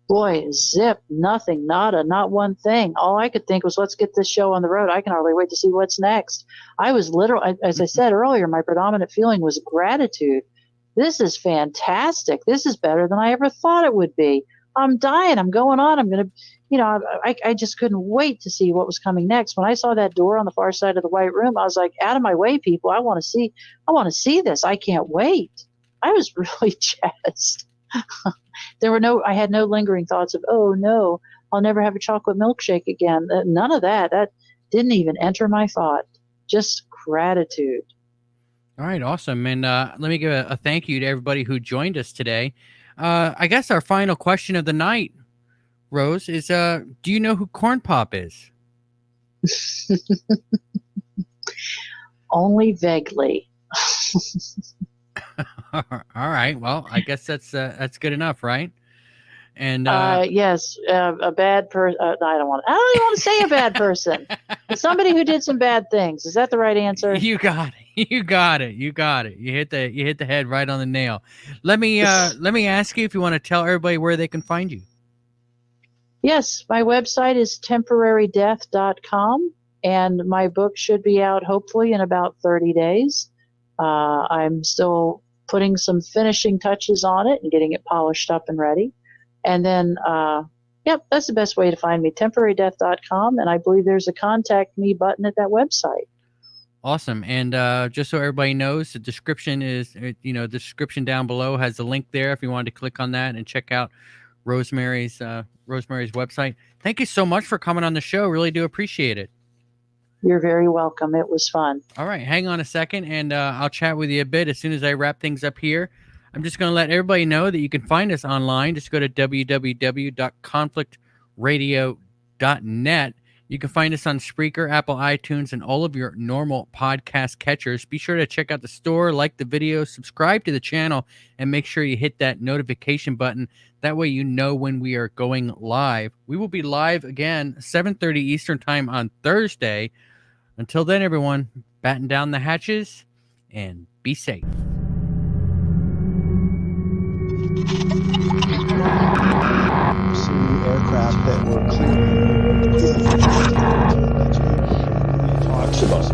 Boy, zip, nothing, nada, not one thing. All I could think was, let's get this show on the road. I can hardly wait to see what's next. I was literally, as I said earlier, my predominant feeling was gratitude. This is fantastic. This is better than I ever thought it would be. I'm dying. I'm going on. I'm going to, I just couldn't wait to see what was coming next. When I saw that door on the far side of the white room, I was like, out of my way, people. I want to see this. I can't wait. I was really jazzed. I had no lingering thoughts of, oh no, I'll never have a chocolate milkshake again. None of that. That didn't even enter my thought. Just gratitude. All right, awesome. And let me give a thank you to everybody who joined us today. I guess our final question of the night, Rose, is do you know who Corn Pop is? Only vaguely. All right. Well, I guess that's good enough, right? And yes, a bad person. I don't even want to say a bad person. It's somebody who did some bad things. Is that the right answer? You got it. You got it. You got it. You hit the head right on the nail. Let me ask you if you want to tell everybody where they can find you. Yes, my website is temporarydeath.com, and my book should be out hopefully in about 30 days. I'm still putting some finishing touches on it and getting it polished up and ready. And then, that's the best way to find me, temporarydeath.com, and I believe there's a contact me button at that website. Awesome. And just so everybody knows, the description is, the description down below has a link there if you wanted to click on that and check out Rosemary's website. Thank you so much for coming on the show. Really do appreciate it. You're very welcome. It was fun. All right. Hang on a second, and I'll chat with you a bit as soon as I wrap things up here. I'm just going to let everybody know that you can find us online. Just go to www.conflictradio.net. You can find us on Spreaker, Apple iTunes, and all of your normal podcast catchers. Be sure to check out the store, like the video, subscribe to the channel, and make sure you hit that notification button. That way you know when we are going live. We will be live again 7:30 Eastern Time on Thursday. Until then, everyone, batten down the hatches and be safe. See aircraft that were clean. Talks about